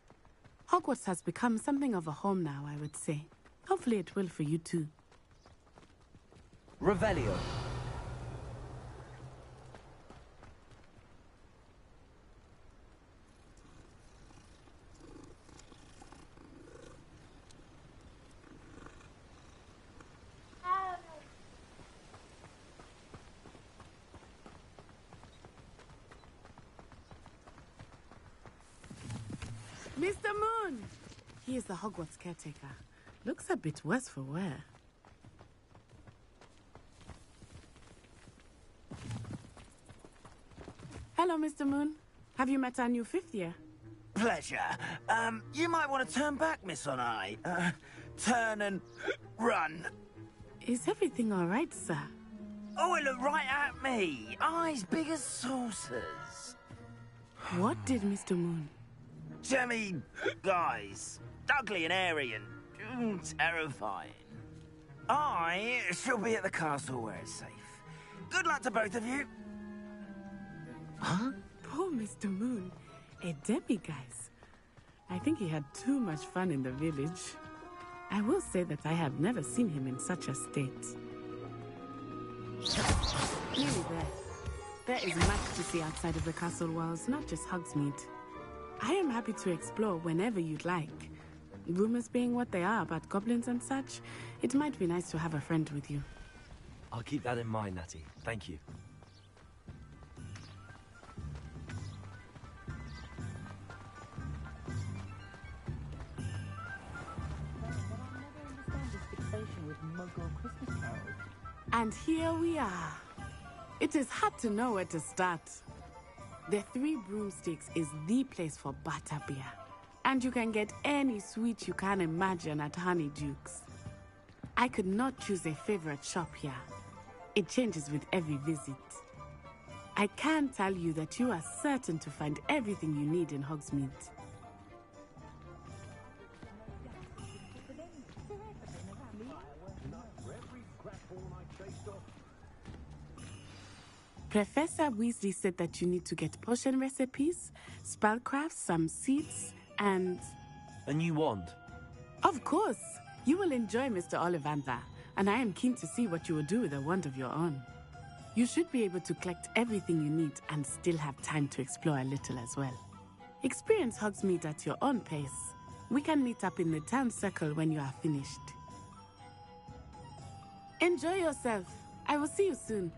Hogwarts has become something of a home now, I would say. Hopefully it will for you too. Revelio. Mr. Moon! He is the Hogwarts caretaker. Looks a bit worse for wear. Hello, Mr. Moon. Have you met our new fifth year? Pleasure. You might want to turn back, Miss Onai. Turn and run. Is everything all right, sir? Oh, it looked right at me. Eyes big as saucers. What did Mr. Moon? Jemmy, guys. Ugly and airy and terrifying. I shall be at the castle where it's safe. Good luck to both of you. Huh? Poor Mr. Moon. A demiguise. I think he had too much fun in the village. I will say that I have never seen him in such a state. Nearly there. There is much to see outside of the castle walls, not just Hogsmeade. I am happy to explore whenever you'd like. Rumors being what they are about goblins and such, it might be nice to have a friend with you. I'll keep that in mind, Natty. Thank you. And here we are. It is hard to know where to start. The Three Broomsticks is the place for butterbeer. And you can get any sweet you can imagine at Honeyduke's. I could not choose a favorite shop here. It changes with every visit. I can tell you that you are certain to find everything you need in Hogsmeade. Professor Weasley said that you need to get potion recipes, spellcrafts, some seeds, and... A new wand? Of course! You will enjoy Mr. Ollivander, and I am keen to see what you will do with a wand of your own. You should be able to collect everything you need and still have time to explore a little as well. Experience Hogsmeade at your own pace. We can meet up in the town circle when you are finished. Enjoy yourself. I will see you soon.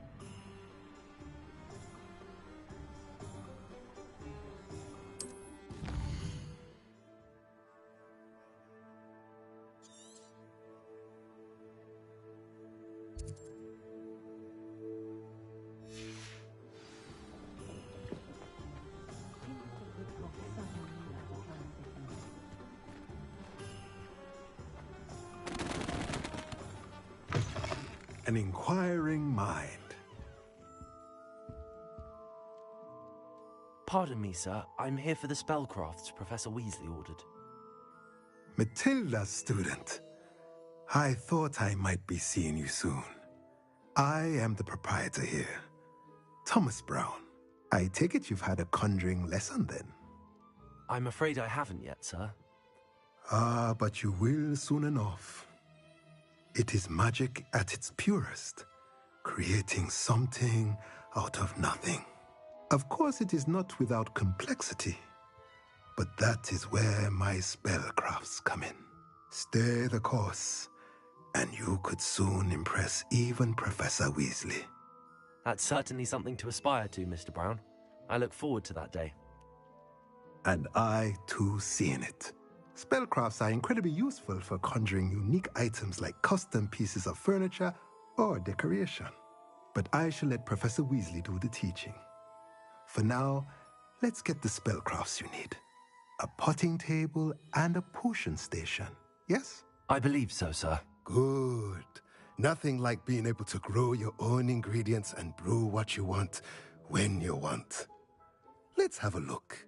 An inquiring mind. Pardon me, sir. I'm here for the spellcrafts Professor Weasley ordered. Matilda's student. I thought I might be seeing you soon. I am the proprietor here, Thomas Brown. I take it you've had a conjuring lesson then? I'm afraid I haven't yet, sir. Ah, but you will soon enough. It is magic at its purest, creating something out of nothing. Of course, it is not without complexity, but that is where my spellcrafts come in. Stay the course, and you could soon impress even Professor Weasley. That's certainly something to aspire to, Mr. Brown. I look forward to that day. And I, too, see in it. Spellcrafts are incredibly useful for conjuring unique items like custom pieces of furniture or decoration. But I shall let Professor Weasley do the teaching. For now, let's get the spellcrafts you need. A potting table and a potion station, yes? I believe so, sir. Good. Nothing like being able to grow your own ingredients and brew what you want when you want. Let's have a look.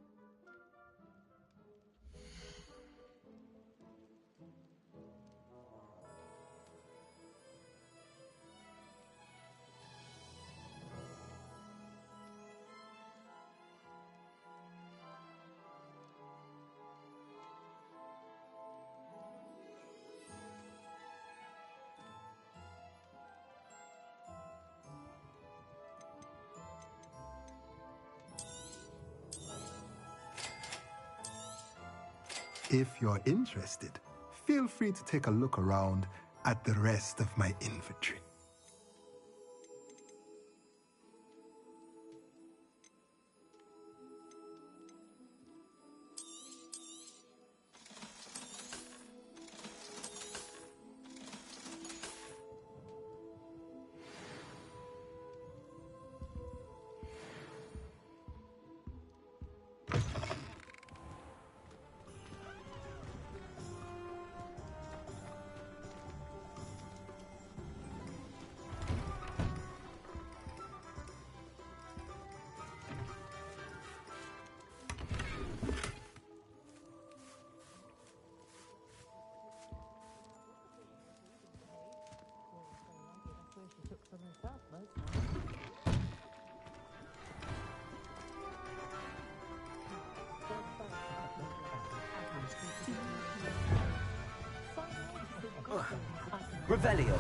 If you're interested, feel free to take a look around at the rest of my inventory. Revelio.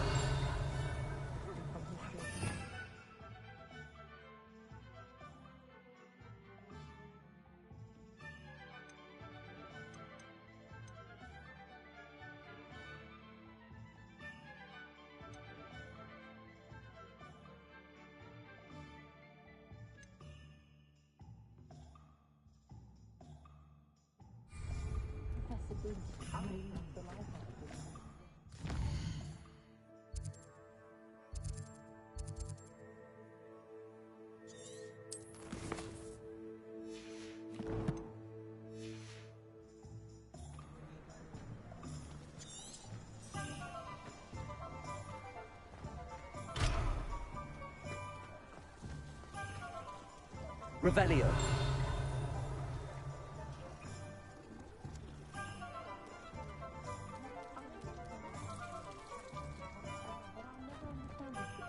Revelio.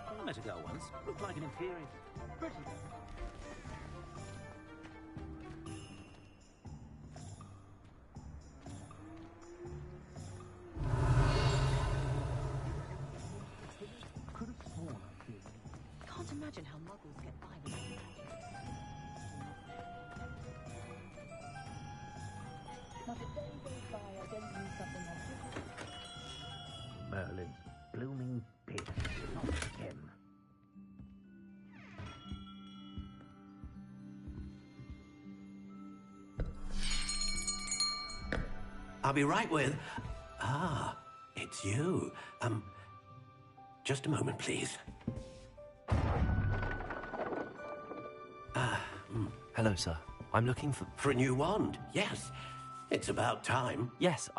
I met a girl once. Looked like an inferior. Pretty. Can't imagine how muggles get by with that. Not a day goes by I don't do something like this. Merlin's blooming pit. Not him. I'll be right with... Ah, it's you. Just a moment, please. Hello, sir. I'm looking for... For a new wand, yes. It's about time. Yes,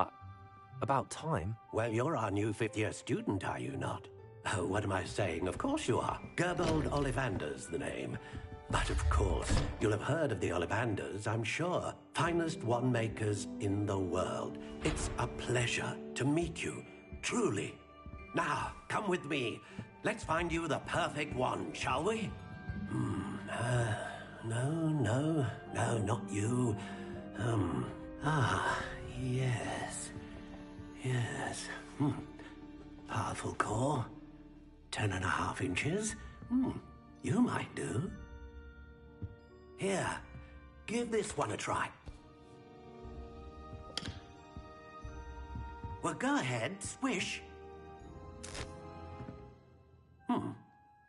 about time? Well, you're our new fifth-year student, are you not? Oh, what am I saying? Of course you are. Gerbold Ollivander's the name. But of course, you'll have heard of the Ollivanders, I'm sure. Finest wand makers in the world. It's a pleasure to meet you, truly. Now, come with me. Let's find you the perfect wand, shall we? No, not you. Yes. Powerful core. 10.5 inches. You might do. Here, give this one a try. Well, go ahead, swish.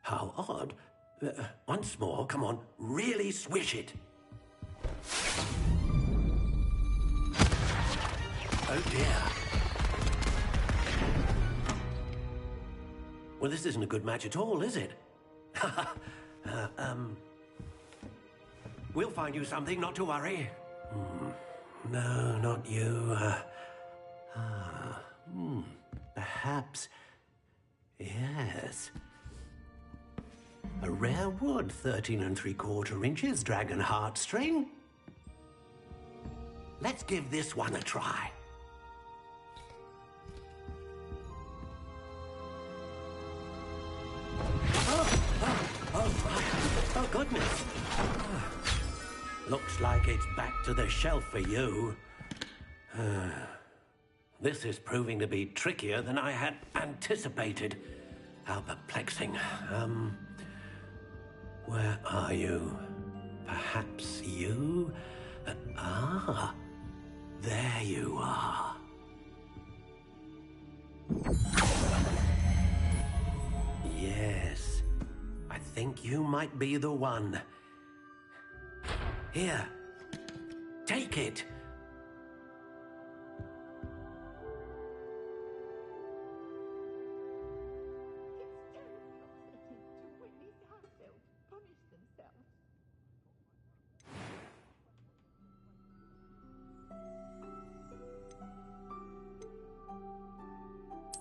How odd. Once more, come on, really swish it. Oh dear. Well, this isn't a good match at all, is it? We'll find you something, not to worry. No, not you. Perhaps. Yes. A rare wood, 13 3/4 inches, dragon heartstring. Let's give this one a try. Oh, goodness. Looks like it's back to the shelf for you. This is proving to be trickier than I had anticipated. How perplexing. Where are you? Perhaps you? There you are. Yes, I think you might be the one. Here, take it.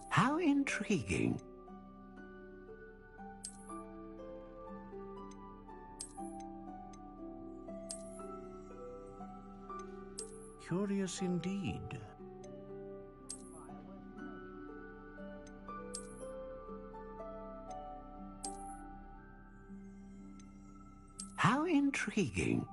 How intriguing. Curious indeed. intriguing.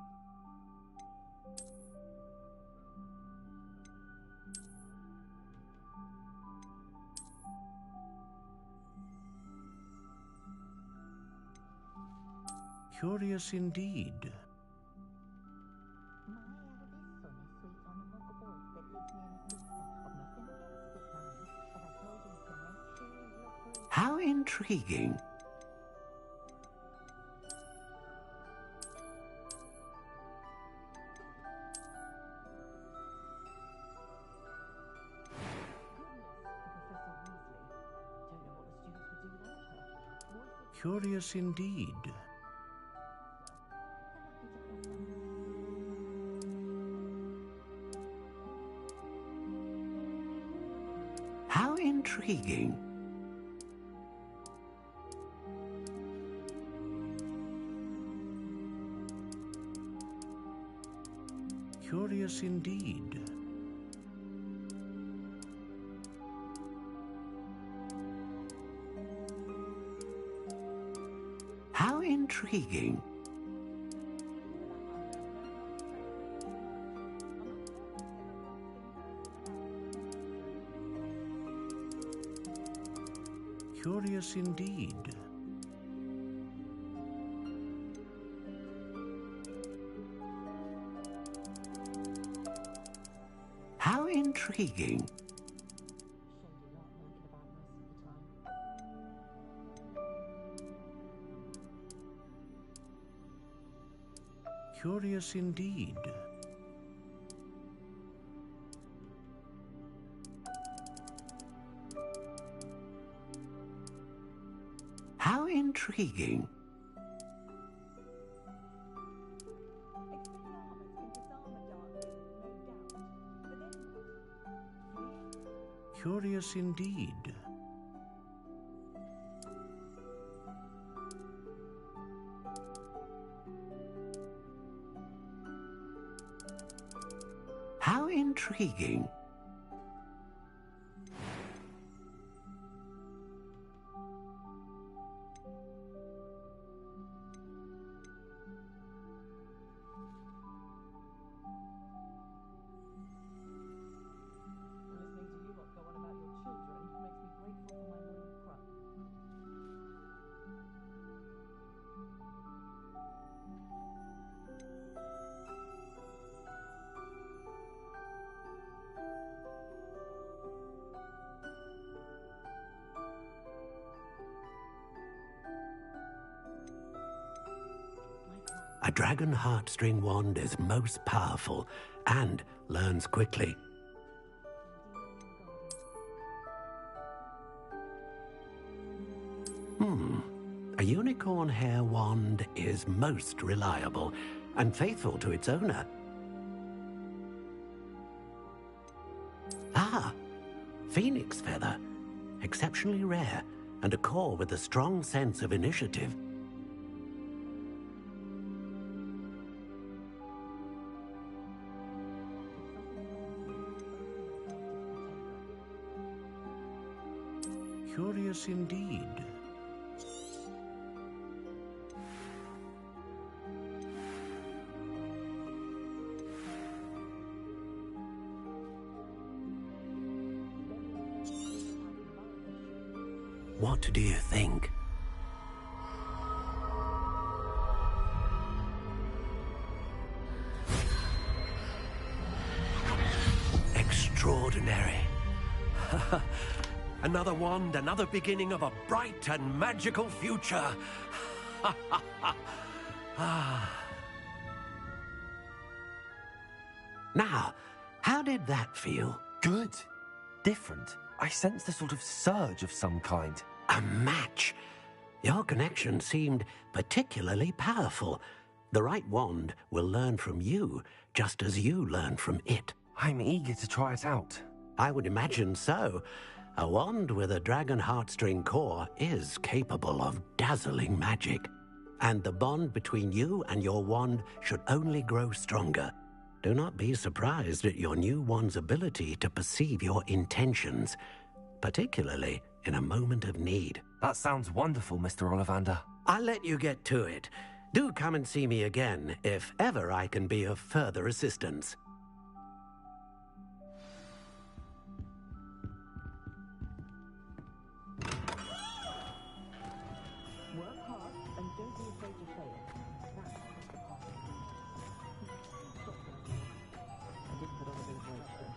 Curious indeed. How intriguing. Curious indeed. How intriguing. Curious indeed. How intriguing. Curious indeed. How intriguing. Curious indeed. How intriguing. Curious indeed. How intriguing. A dragon heartstring wand is most powerful and learns quickly. A unicorn hair wand is most reliable and faithful to its owner. Ah, phoenix feather. Exceptionally rare and a core with a strong sense of initiative. Curious indeed. What do you think? Extraordinary. Another wand, another beginning of a bright and magical future. Now, how did that feel? Good. Different. I sensed a sort of surge of some kind. A match. Your connection seemed particularly powerful. The right wand will learn from you, just as you learn from it. I'm eager to try it out. I would imagine so. A wand with a dragon heartstring core is capable of dazzling magic. And the bond between you and your wand should only grow stronger. Do not be surprised at your new wand's ability to perceive your intentions, particularly in a moment of need. That sounds wonderful, Mr. Ollivander. I'll let you get to it. Do come and see me again if ever I can be of further assistance. Work hard and don't be afraid to fail. I did put on a bit of weight today.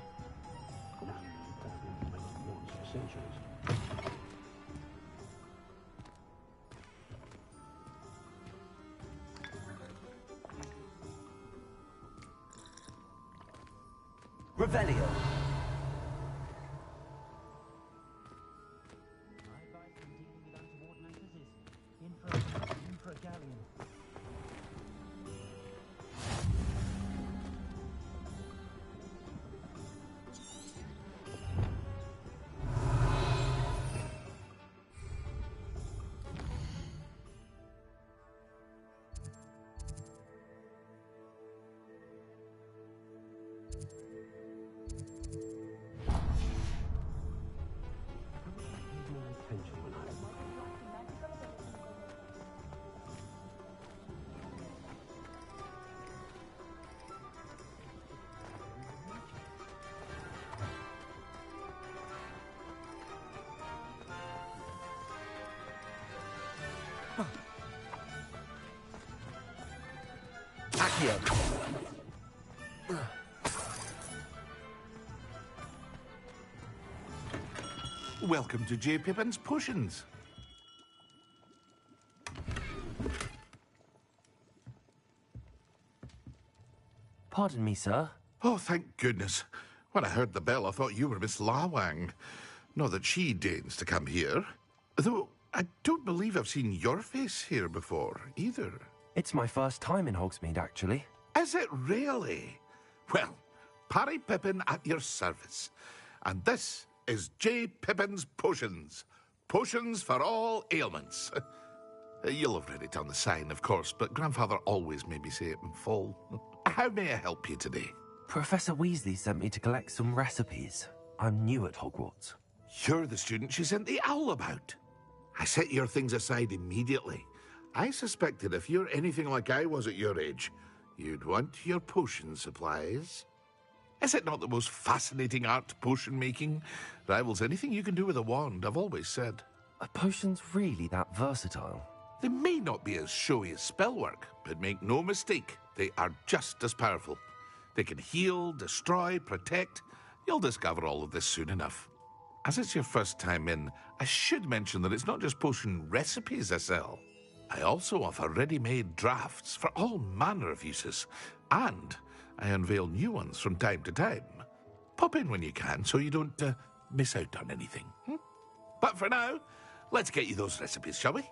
Revelio. In for a galleon. Accio. Welcome to J. Pippin's Potions. Pardon me, sir. Oh, thank goodness. When I heard the bell, I thought you were Miss Lawang. Not that she deigns to come here. Though, I don't believe I've seen your face here before, either. It's my first time in Hogsmeade, actually. Is it really? Well, Parry Pippin at your service. And this is J. Pippin's Potions. Potions for all ailments. You'll have read it on the sign, of course, but Grandfather always made me say it in full. How may I help you today? Professor Weasley sent me to collect some recipes. I'm new at Hogwarts. You're the student she sent the owl about. I set your things aside immediately. I suspected if you're anything like I was at your age, you'd want your potion supplies. Is it not the most fascinating art, potion making? Rivals anything you can do with a wand, I've always said. Are potions really that versatile? They may not be as showy as spellwork, but make no mistake, they are just as powerful. They can heal, destroy, protect. You'll discover all of this soon enough. As it's your first time in, I should mention that it's not just potion recipes I sell. I also offer ready-made drafts for all manner of uses, and I unveil new ones from time to time. Pop in when you can so you don't miss out on anything. But for now, let's get you those recipes, shall we?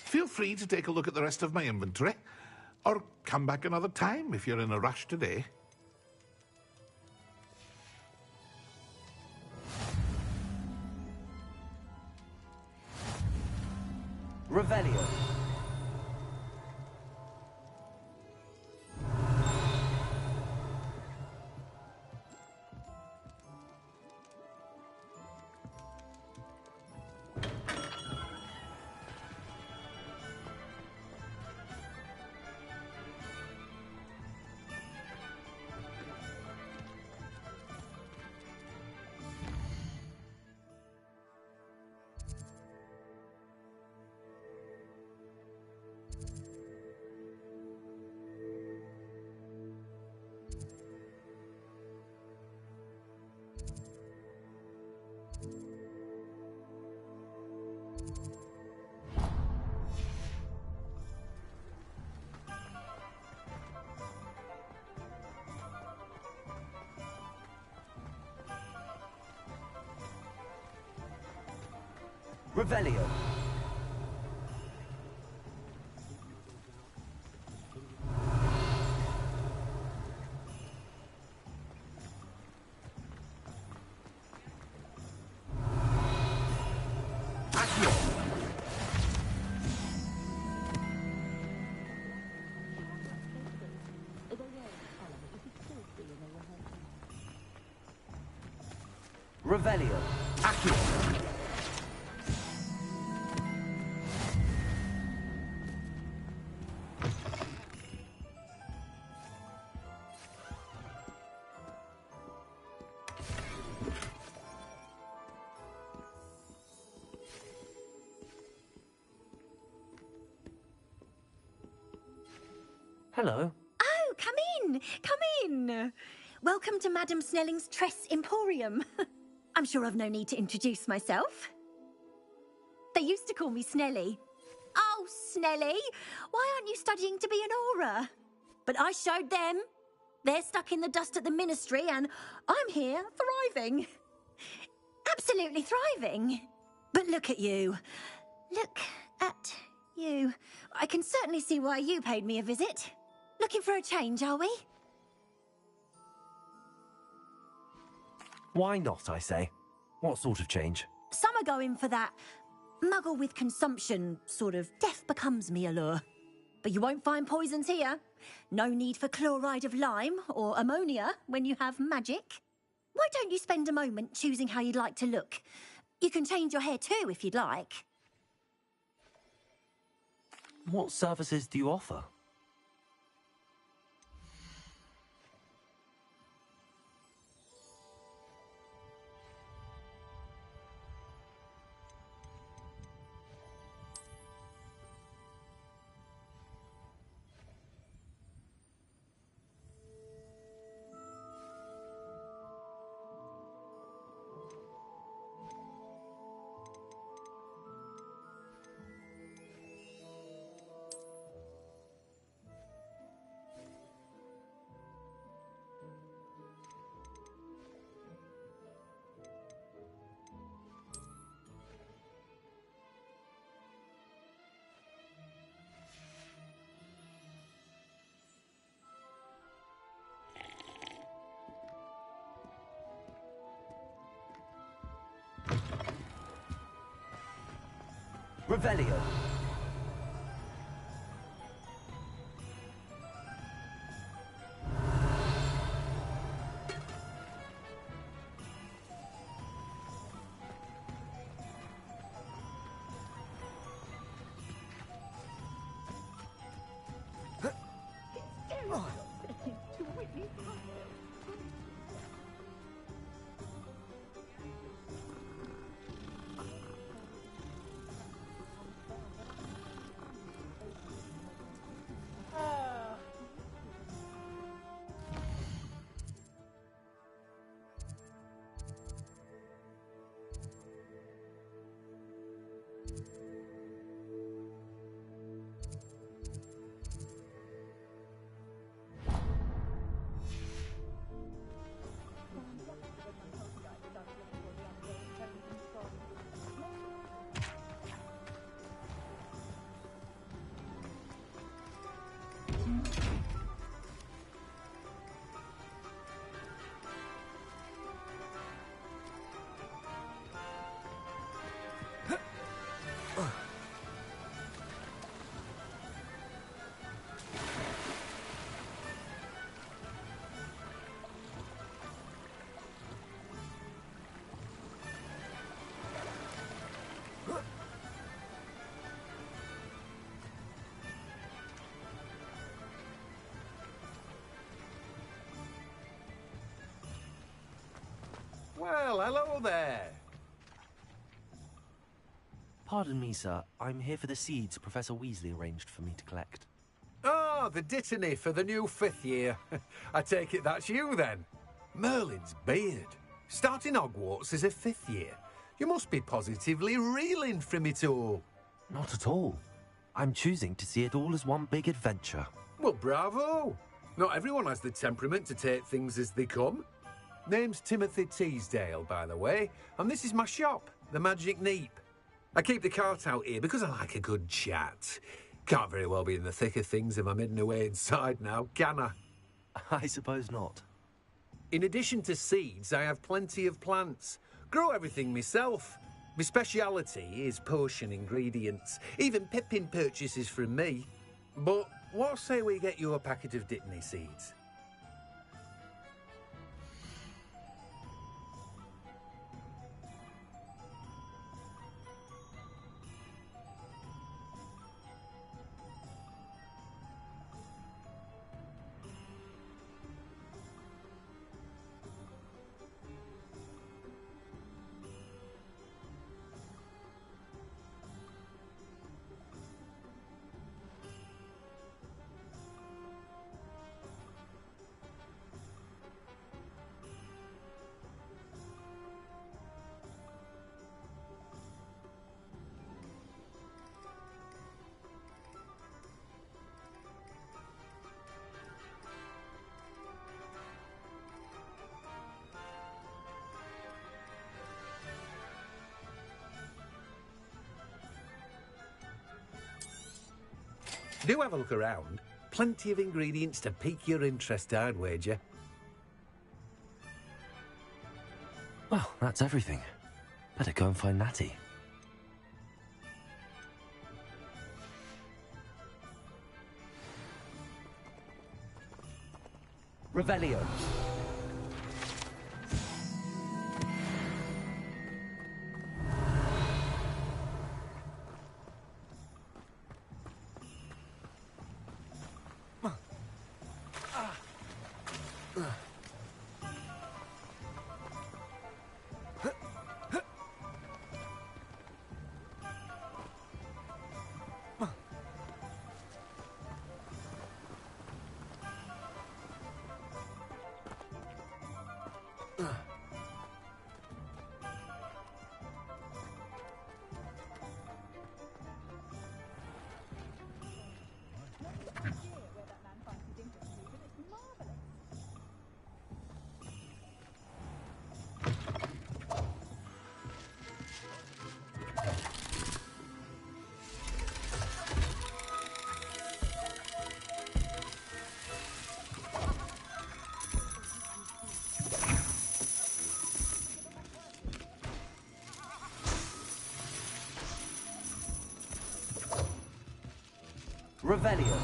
Feel free to take a look at the rest of my inventory, or come back another time if you're in a rush today. Revelio. Revelio. Revelio. Accio. Hello. Oh, come in! Come in! Welcome to Madame Snelling's Tress Emporium. I'm sure I've no need to introduce myself. They used to call me Snelly. Oh, Snelly, why aren't you studying to be an aura? But I showed them. They're stuck in the dust at the ministry, and I'm here thriving. Absolutely thriving. But look at you. Look at you. I can certainly see why you paid me a visit. Looking for a change, are we? Why not, I say? What sort of change? Some are going for that muggle with consumption, sort of death becomes me allure. But you won't find poisons here. No need for chloride of lime or ammonia when you have magic. Why don't you spend a moment choosing how you'd like to look? You can change your hair too if you'd like. What services do you offer? Revelio. Well, hello there. Pardon me, sir. I'm here for the seeds Professor Weasley arranged for me to collect. Oh, the dittany for the new 5th year. I take it that's you, then. Merlin's beard. Starting Hogwarts as a 5th year. You must be positively reeling from it all. Not at all. I'm choosing to see it all as one big adventure. Well, bravo. Not everyone has the temperament to take things as they come. Name's Timothy Teasdale, by the way, and this is my shop, the Magic Neep. I keep the cart out here because I like a good chat. Can't very well be in the thick of things if I'm hidden away inside now, can I? I suppose not. In addition to seeds, I have plenty of plants. Grow everything myself. My speciality is potion ingredients. Even Pippin purchases from me. But what say we get you a packet of Dittany seeds? Do have a look around. Plenty of ingredients to pique your interest, I'd wager. Well, that's everything. Better go and find Natty. Revelio. Revelio.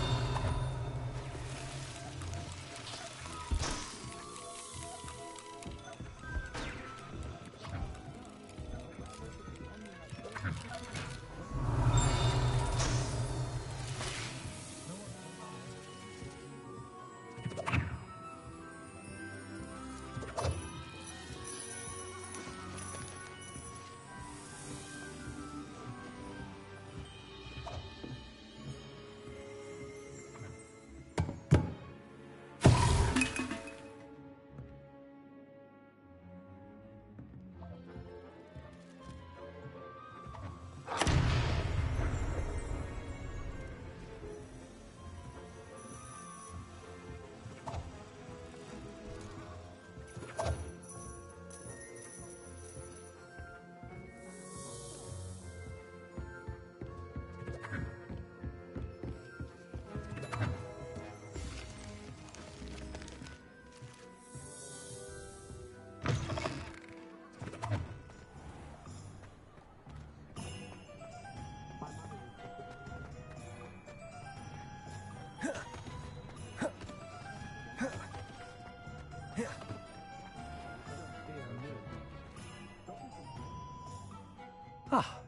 Ah,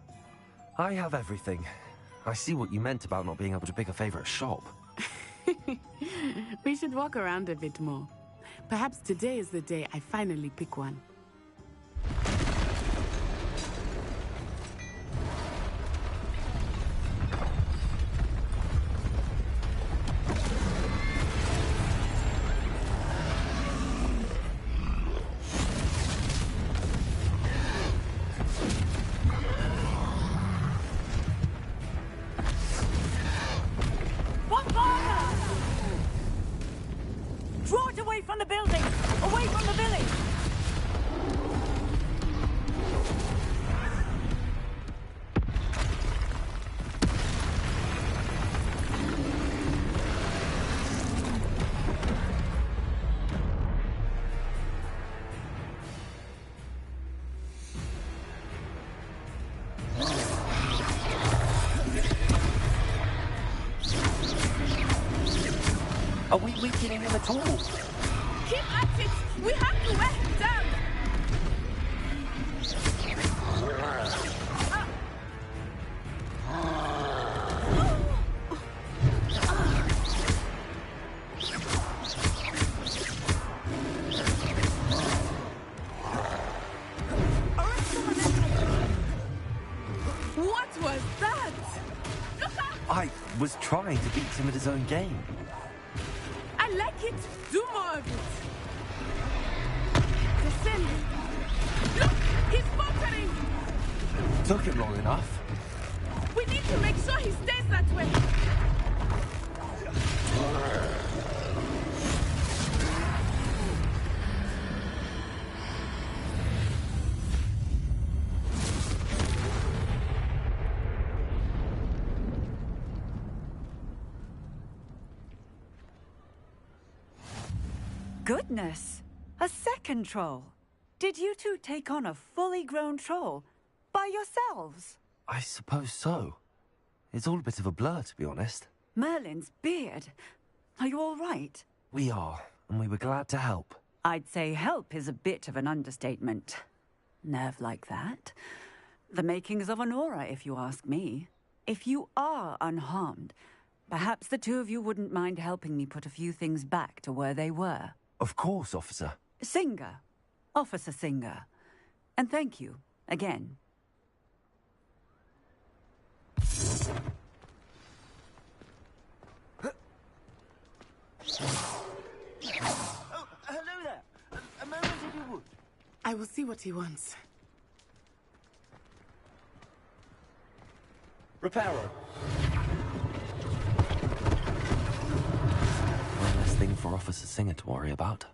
I have everything. I see what you meant about not being able to pick a favorite shop. We should walk around a bit more. Perhaps today is the day I finally pick one. Draw it away from the building! Away from the village! Are we weakening him at all? Keep at it! We have to wear him down! What was that? I was trying to beat him at his own game. I like it. Do more of it. Descend. Look, he's faltering. Took him long enough. We need to make sure he stays that way. Goodness! A second troll. Did you two take on a fully grown troll by yourselves? I suppose so. It's all a bit of a blur, to be honest. Merlin's beard. Are you all right? We are, and we were glad to help. I'd say help is a bit of an understatement. Nerve like that. The makings of an aura, if you ask me. If you are unharmed, perhaps the two of you wouldn't mind helping me put a few things back to where they were. Of course, officer. Singer. Officer Singer. And thank you, again. Oh, hello there. A moment if you would. I will see what he wants. Reparo. One less thing for Officer Singer to worry about.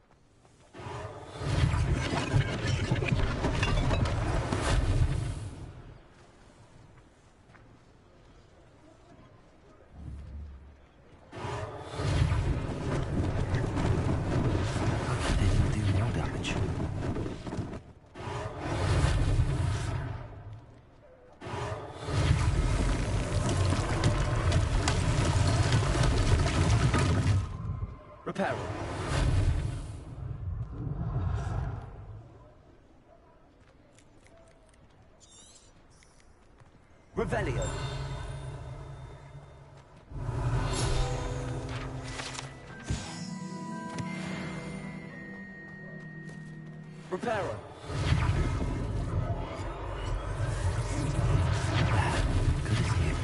Lucky they didn't do more damage. Reparo. Revelio. Reparo. Good as new.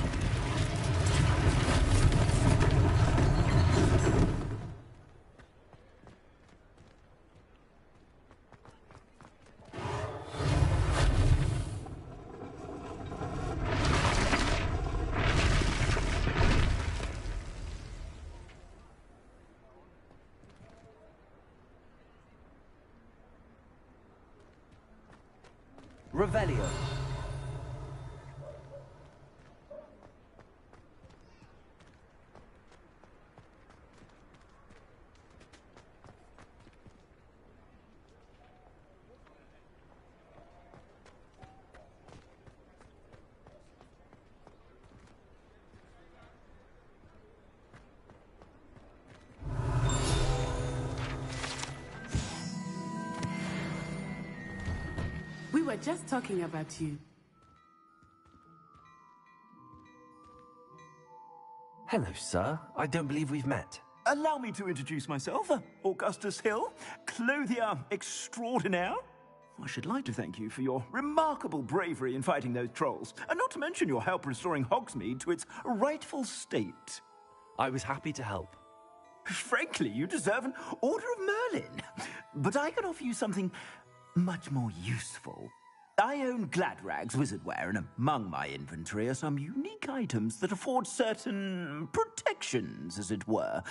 Revelio. We were just talking about you. Hello, sir. I don't believe we've met. Allow me to introduce myself, Augustus Hill, clothier extraordinaire. I should like to thank you for your remarkable bravery in fighting those trolls, and not to mention your help restoring Hogsmeade to its rightful state. I was happy to help. Frankly, you deserve an Order of Merlin. But I can offer you something much more useful. I own Gladrag's wizardware, and among my inventory are some unique items that afford certain protections, as it were.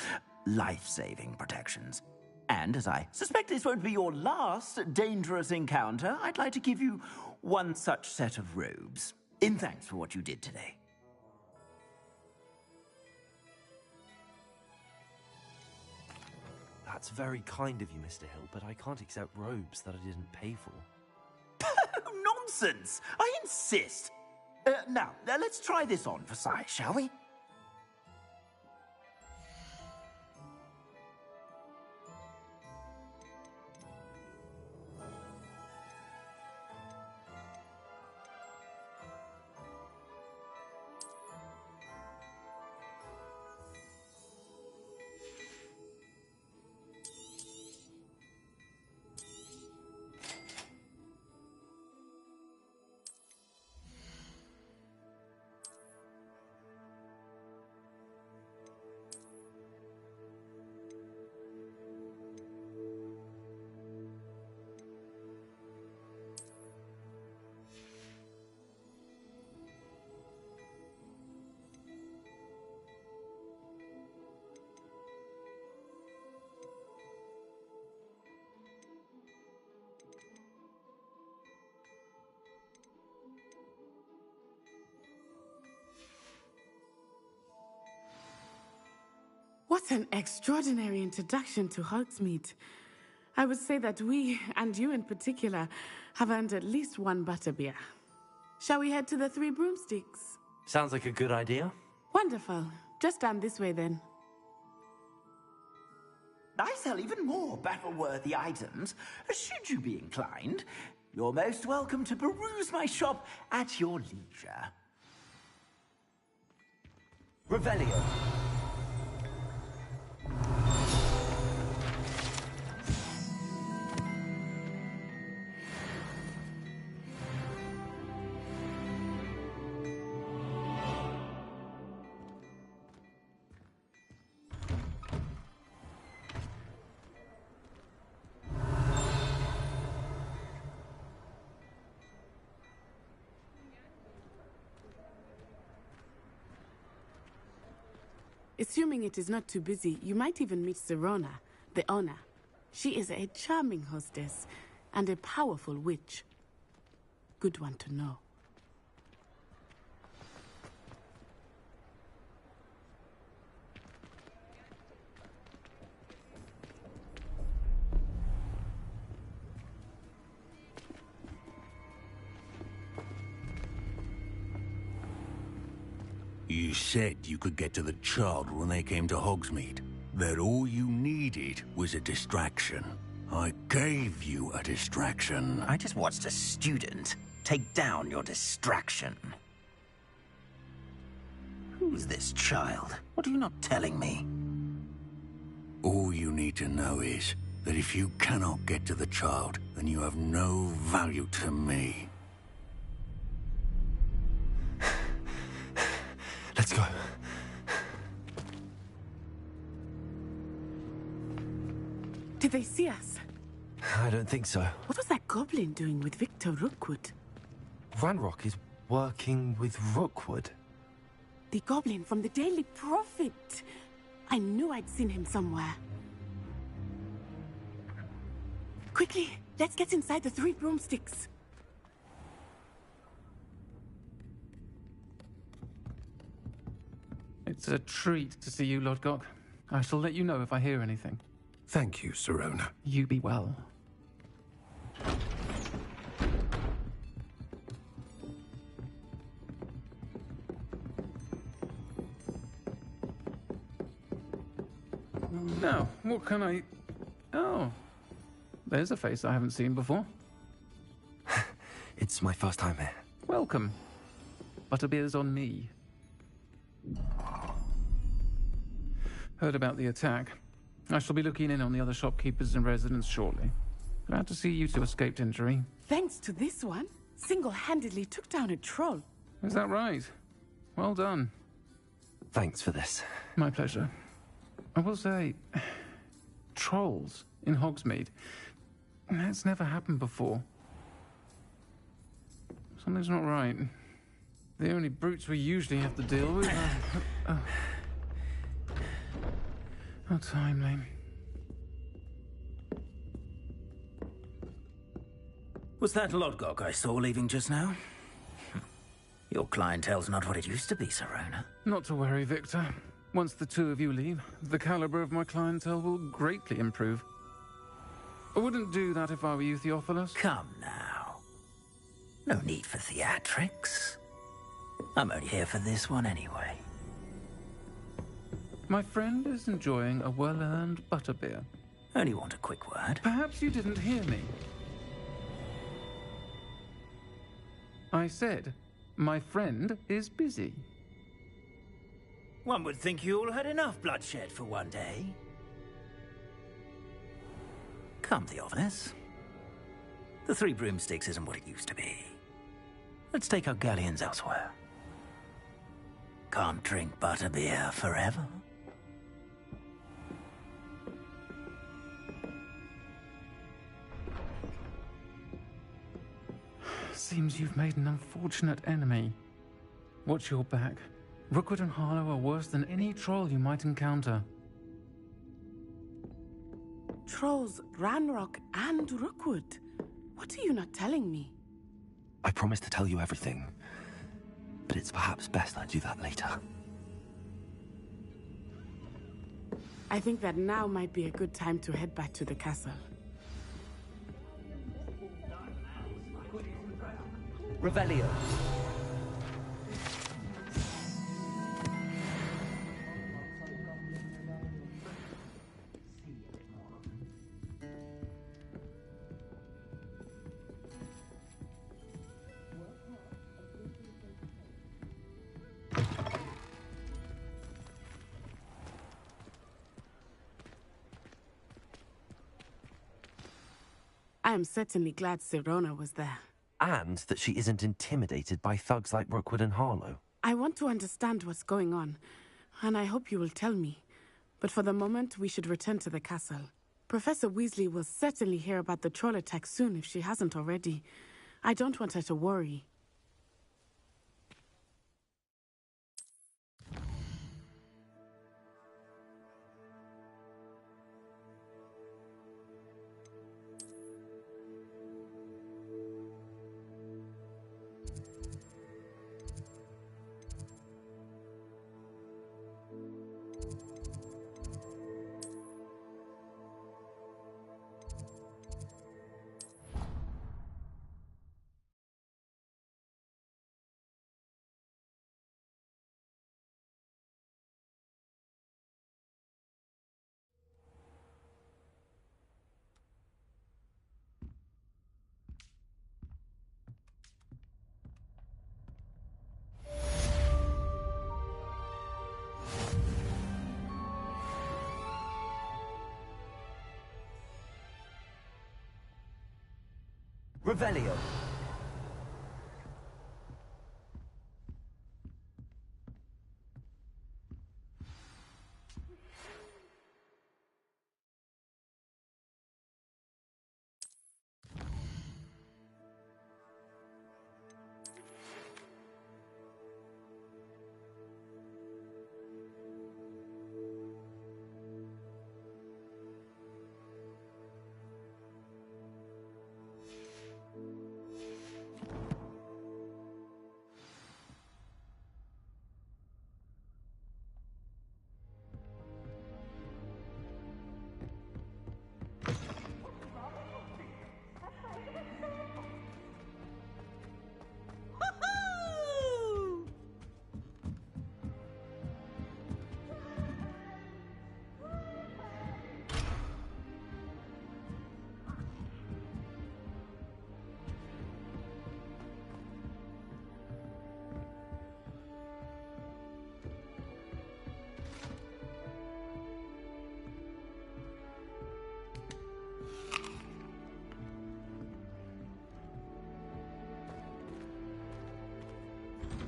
Life-saving protections. And as I suspect this won't be your last dangerous encounter, I'd like to give you one such set of robes, in thanks for what you did today. That's very kind of you, Mr. Hill, but I can't accept robes that I didn't pay for. Nonsense! I insist! Now, let's try this on for size, shall we? What an extraordinary introduction to Hogsmeade. I would say that we, and you in particular, have earned at least one butterbeer. Shall we head to the Three Broomsticks? Sounds like a good idea. Wonderful. Just stand this way then. I sell even more battle-worthy items. Should you be inclined, you're most welcome to peruse my shop at your leisure. Revelio. Assuming it is not too busy, you might even meet Serona, the owner. She is a charming hostess and a powerful witch. Good one to know. You said you could get to the child when they came to Hogsmeade. That all you needed was a distraction. I gave you a distraction. I just watched a student take down your distraction. Who's this child? What are you not telling me? All you need to know is that if you cannot get to the child, then you have no value to me. Let's go. Did they see us? I don't think so. What was that goblin doing with Victor Rookwood? Ranrock is working with Rookwood. The goblin from the Daily Prophet. I knew I'd seen him somewhere. Quickly, let's get inside the Three Broomsticks. It's a treat to see you, Lodgok. I shall let you know if I hear anything. Thank you, Serona. You be well. Now, what can I... Oh, there's a face I haven't seen before. It's my first time here. Welcome. Butterbeer's on me. Heard about the attack. I shall be looking in on the other shopkeepers and residents shortly. Glad to see you two escaped injury. Thanks to this one, single-handedly took down a troll. Is that right? Well done. Thanks for this. My pleasure. I will say, trolls in Hogsmeade. That's never happened before. Something's not right. The only brutes we usually have to deal with are... How timely. Was that Lodgok I saw leaving just now? Your clientele's not what it used to be, Serona. Not to worry, Victor. Once the two of you leave, the caliber of my clientele will greatly improve. I wouldn't do that if I were you, Theophilus. Come now. No need for theatrics. I'm only here for this one anyway. My friend is enjoying a well-earned butterbeer. Only want a quick word. Perhaps you didn't hear me. I said, my friend is busy. One would think you all had enough bloodshed for one day. Come, Theophilus. The Three Broomsticks isn't what it used to be. Let's take our galleons elsewhere. Can't drink butterbeer forever. Seems you've made an unfortunate enemy. Watch your back. Rookwood and Harlow are worse than any troll you might encounter. Trolls, Ranrock, and Rookwood. What are you not telling me? I promised to tell you everything, but it's perhaps best I do that later. I think that now might be a good time to head back to the castle. Revelio. I am certainly glad Sirona was there. And that she isn't intimidated by thugs like Rookwood and Harlow. I want to understand what's going on, and I hope you will tell me. But for the moment, we should return to the castle. Professor Weasley will certainly hear about the troll attack soon if she hasn't already. I don't want her to worry. Revelio.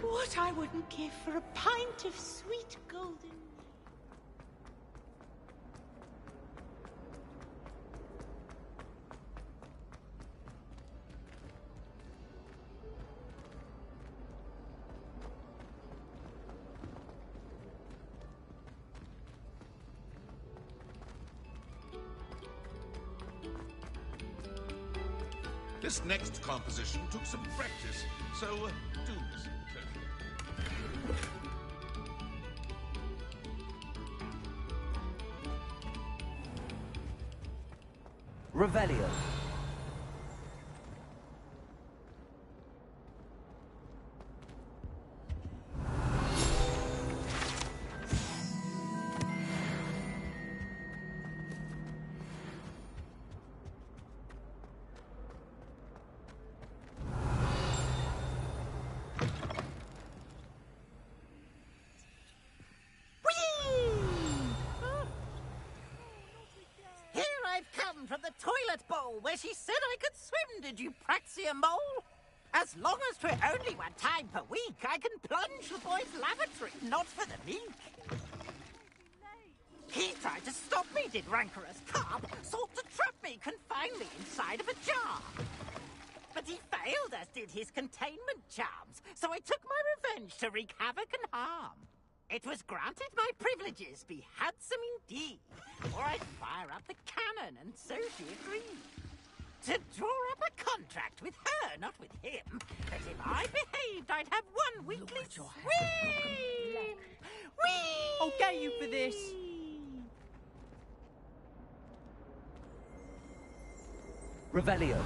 What I wouldn't give for a pint of sweet golden... This next composition took some practice, so do listen carefully. Revelio. From the toilet bowl where she said I could swim, did you praxia mole? As long as 'twere only one time per week, I can plunge the boy's lavatory, not for the meek. He tried to stop me, did rancorous carp, sought to trap me, confine me inside of a jar. But he failed, as did his containment charms, so I took my revenge to wreak havoc and harm. It was granted my privileges be handsome indeed, or I'd fire up the cannon, and so she agreed. To draw up a contract with her, not with him, that if I behaved, I'd have one weekly swim! Whee! I'll get you for this! Revelio.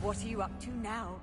What are you up to now?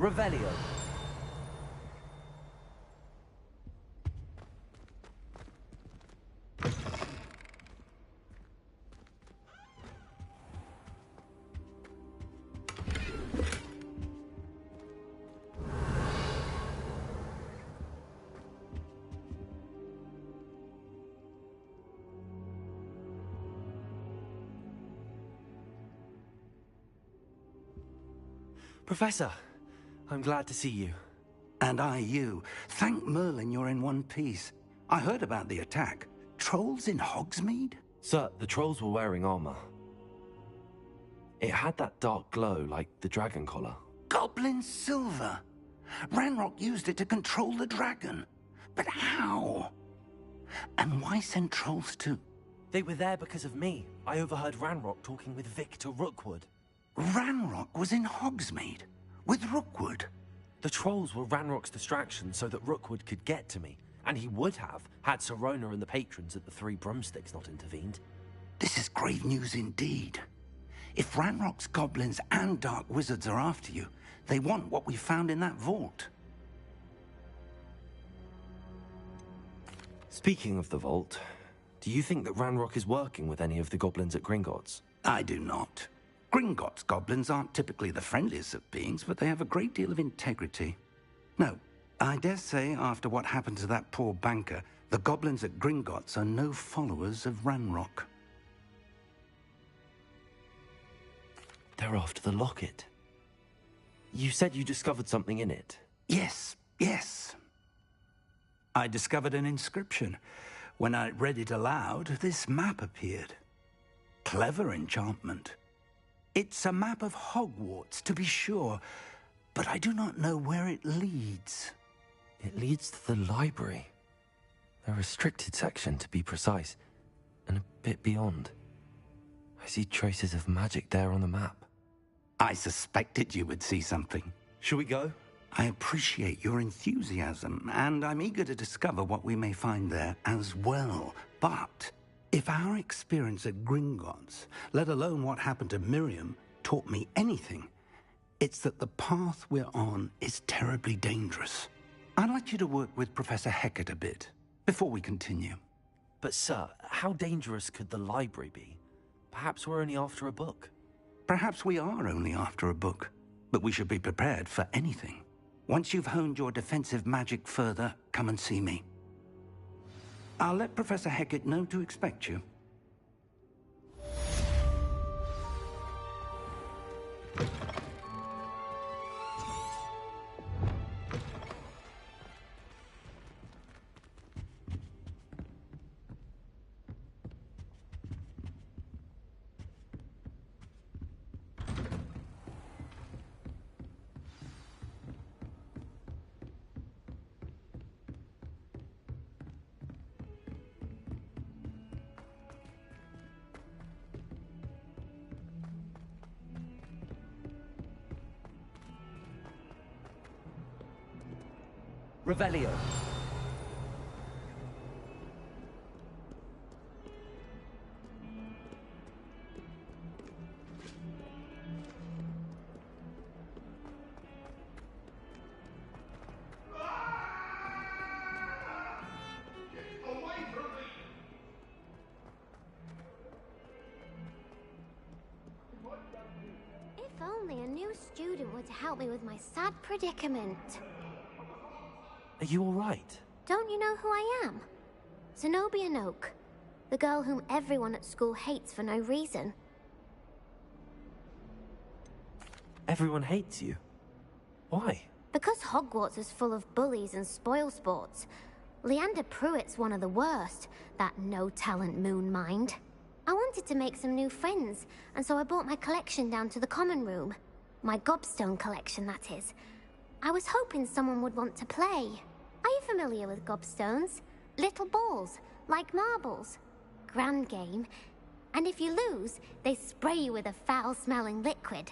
Revelio. Professor, I'm glad to see you. And I you. Thank Merlin you're in one piece. I heard about the attack. Trolls in Hogsmeade? Sir, the trolls were wearing armor. It had that dark glow like the dragon collar. Goblin silver. Ranrock used it to control the dragon. But how? And why send trolls too? They were there because of me. I overheard Ranrock talking with Victor Rookwood. Ranrock was in Hogsmeade? With Rookwood? The trolls were Ranrock's distraction so that Rookwood could get to me. And he would have, had Sirona and the patrons at the Three Broomsticks not intervened. This is grave news indeed. If Ranrock's goblins and dark wizards are after you, they want what we found in that vault. Speaking of the vault, do you think that Ranrock is working with any of the goblins at Gringotts? I do not. Gringotts goblins aren't typically the friendliest of beings, but they have a great deal of integrity. No, I dare say after what happened to that poor banker, the goblins at Gringotts are no followers of Ranrock. They're after the locket. You said you discovered something in it. Yes. I discovered an inscription. When I read it aloud, this map appeared. Clever enchantment. It's a map of Hogwarts, to be sure, but I do not know where it leads. It leads to the library. A restricted section, to be precise, and a bit beyond. I see traces of magic there on the map. I suspected you would see something. Shall we go? I appreciate your enthusiasm, and I'm eager to discover what we may find there as well. But if our experience at Gringotts, let alone what happened to Miriam, taught me anything, it's that the path we're on is terribly dangerous. I'd like you to work with Professor Hecat a bit, before we continue. But sir, how dangerous could the library be? Perhaps we're only after a book. Perhaps we are only after a book, but we should be prepared for anything. Once you've honed your defensive magic further, come and see me. I'll let Professor Hecat know to expect you. Revelio. Voodoo were to help me with my sad predicament. Are you all right? Don't you know who I am? Zenobia Noak, the girl whom everyone at school hates for no reason. Everyone hates you. Why? Because Hogwarts is full of bullies and spoilsports. Leander Pruitt's one of the worst, that no-talent moon mind. I wanted to make some new friends, and so I brought my collection down to the common room. My gobstone collection, that is. I was hoping someone would want to play. Are you familiar with gobstones? Little balls, like marbles. Grand game. And if you lose, they spray you with a foul-smelling liquid.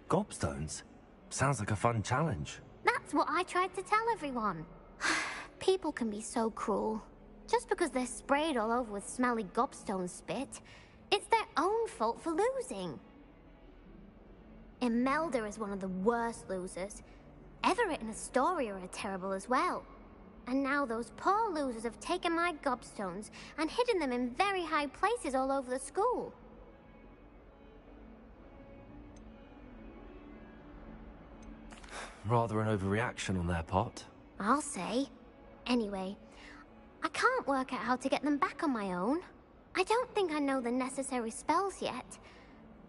Gobstones? Sounds like a fun challenge. That's what I tried to tell everyone. People can be so cruel. Just because they're sprayed all over with smelly gobstone spit, it's their own fault for losing. Imelda is one of the worst losers. Everett and Astoria are terrible as well. And now those poor losers have taken my gobstones and hidden them in very high places all over the school. Rather an overreaction on their part. I'll say. Anyway, I can't work out how to get them back on my own. I don't think I know the necessary spells yet.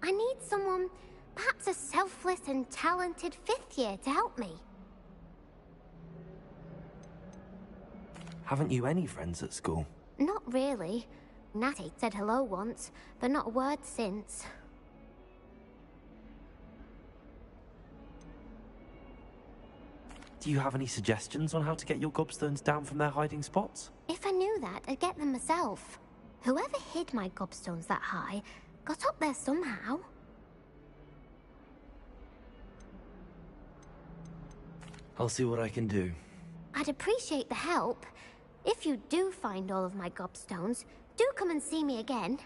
I need someone, perhaps a selfless and talented fifth year to help me. Haven't you any friends at school? Not really. Natty said hello once, but not a word since. Do you have any suggestions on how to get your gobstones down from their hiding spots? If I knew that, I'd get them myself. Whoever hid my gobstones that high got up there somehow. I'll see what I can do. I'd appreciate the help. If you do find all of my gobstones, do come and see me again.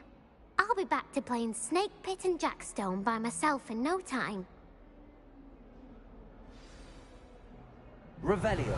I'll be back to playing Snake Pit and Jackstone by myself in no time. Revelio.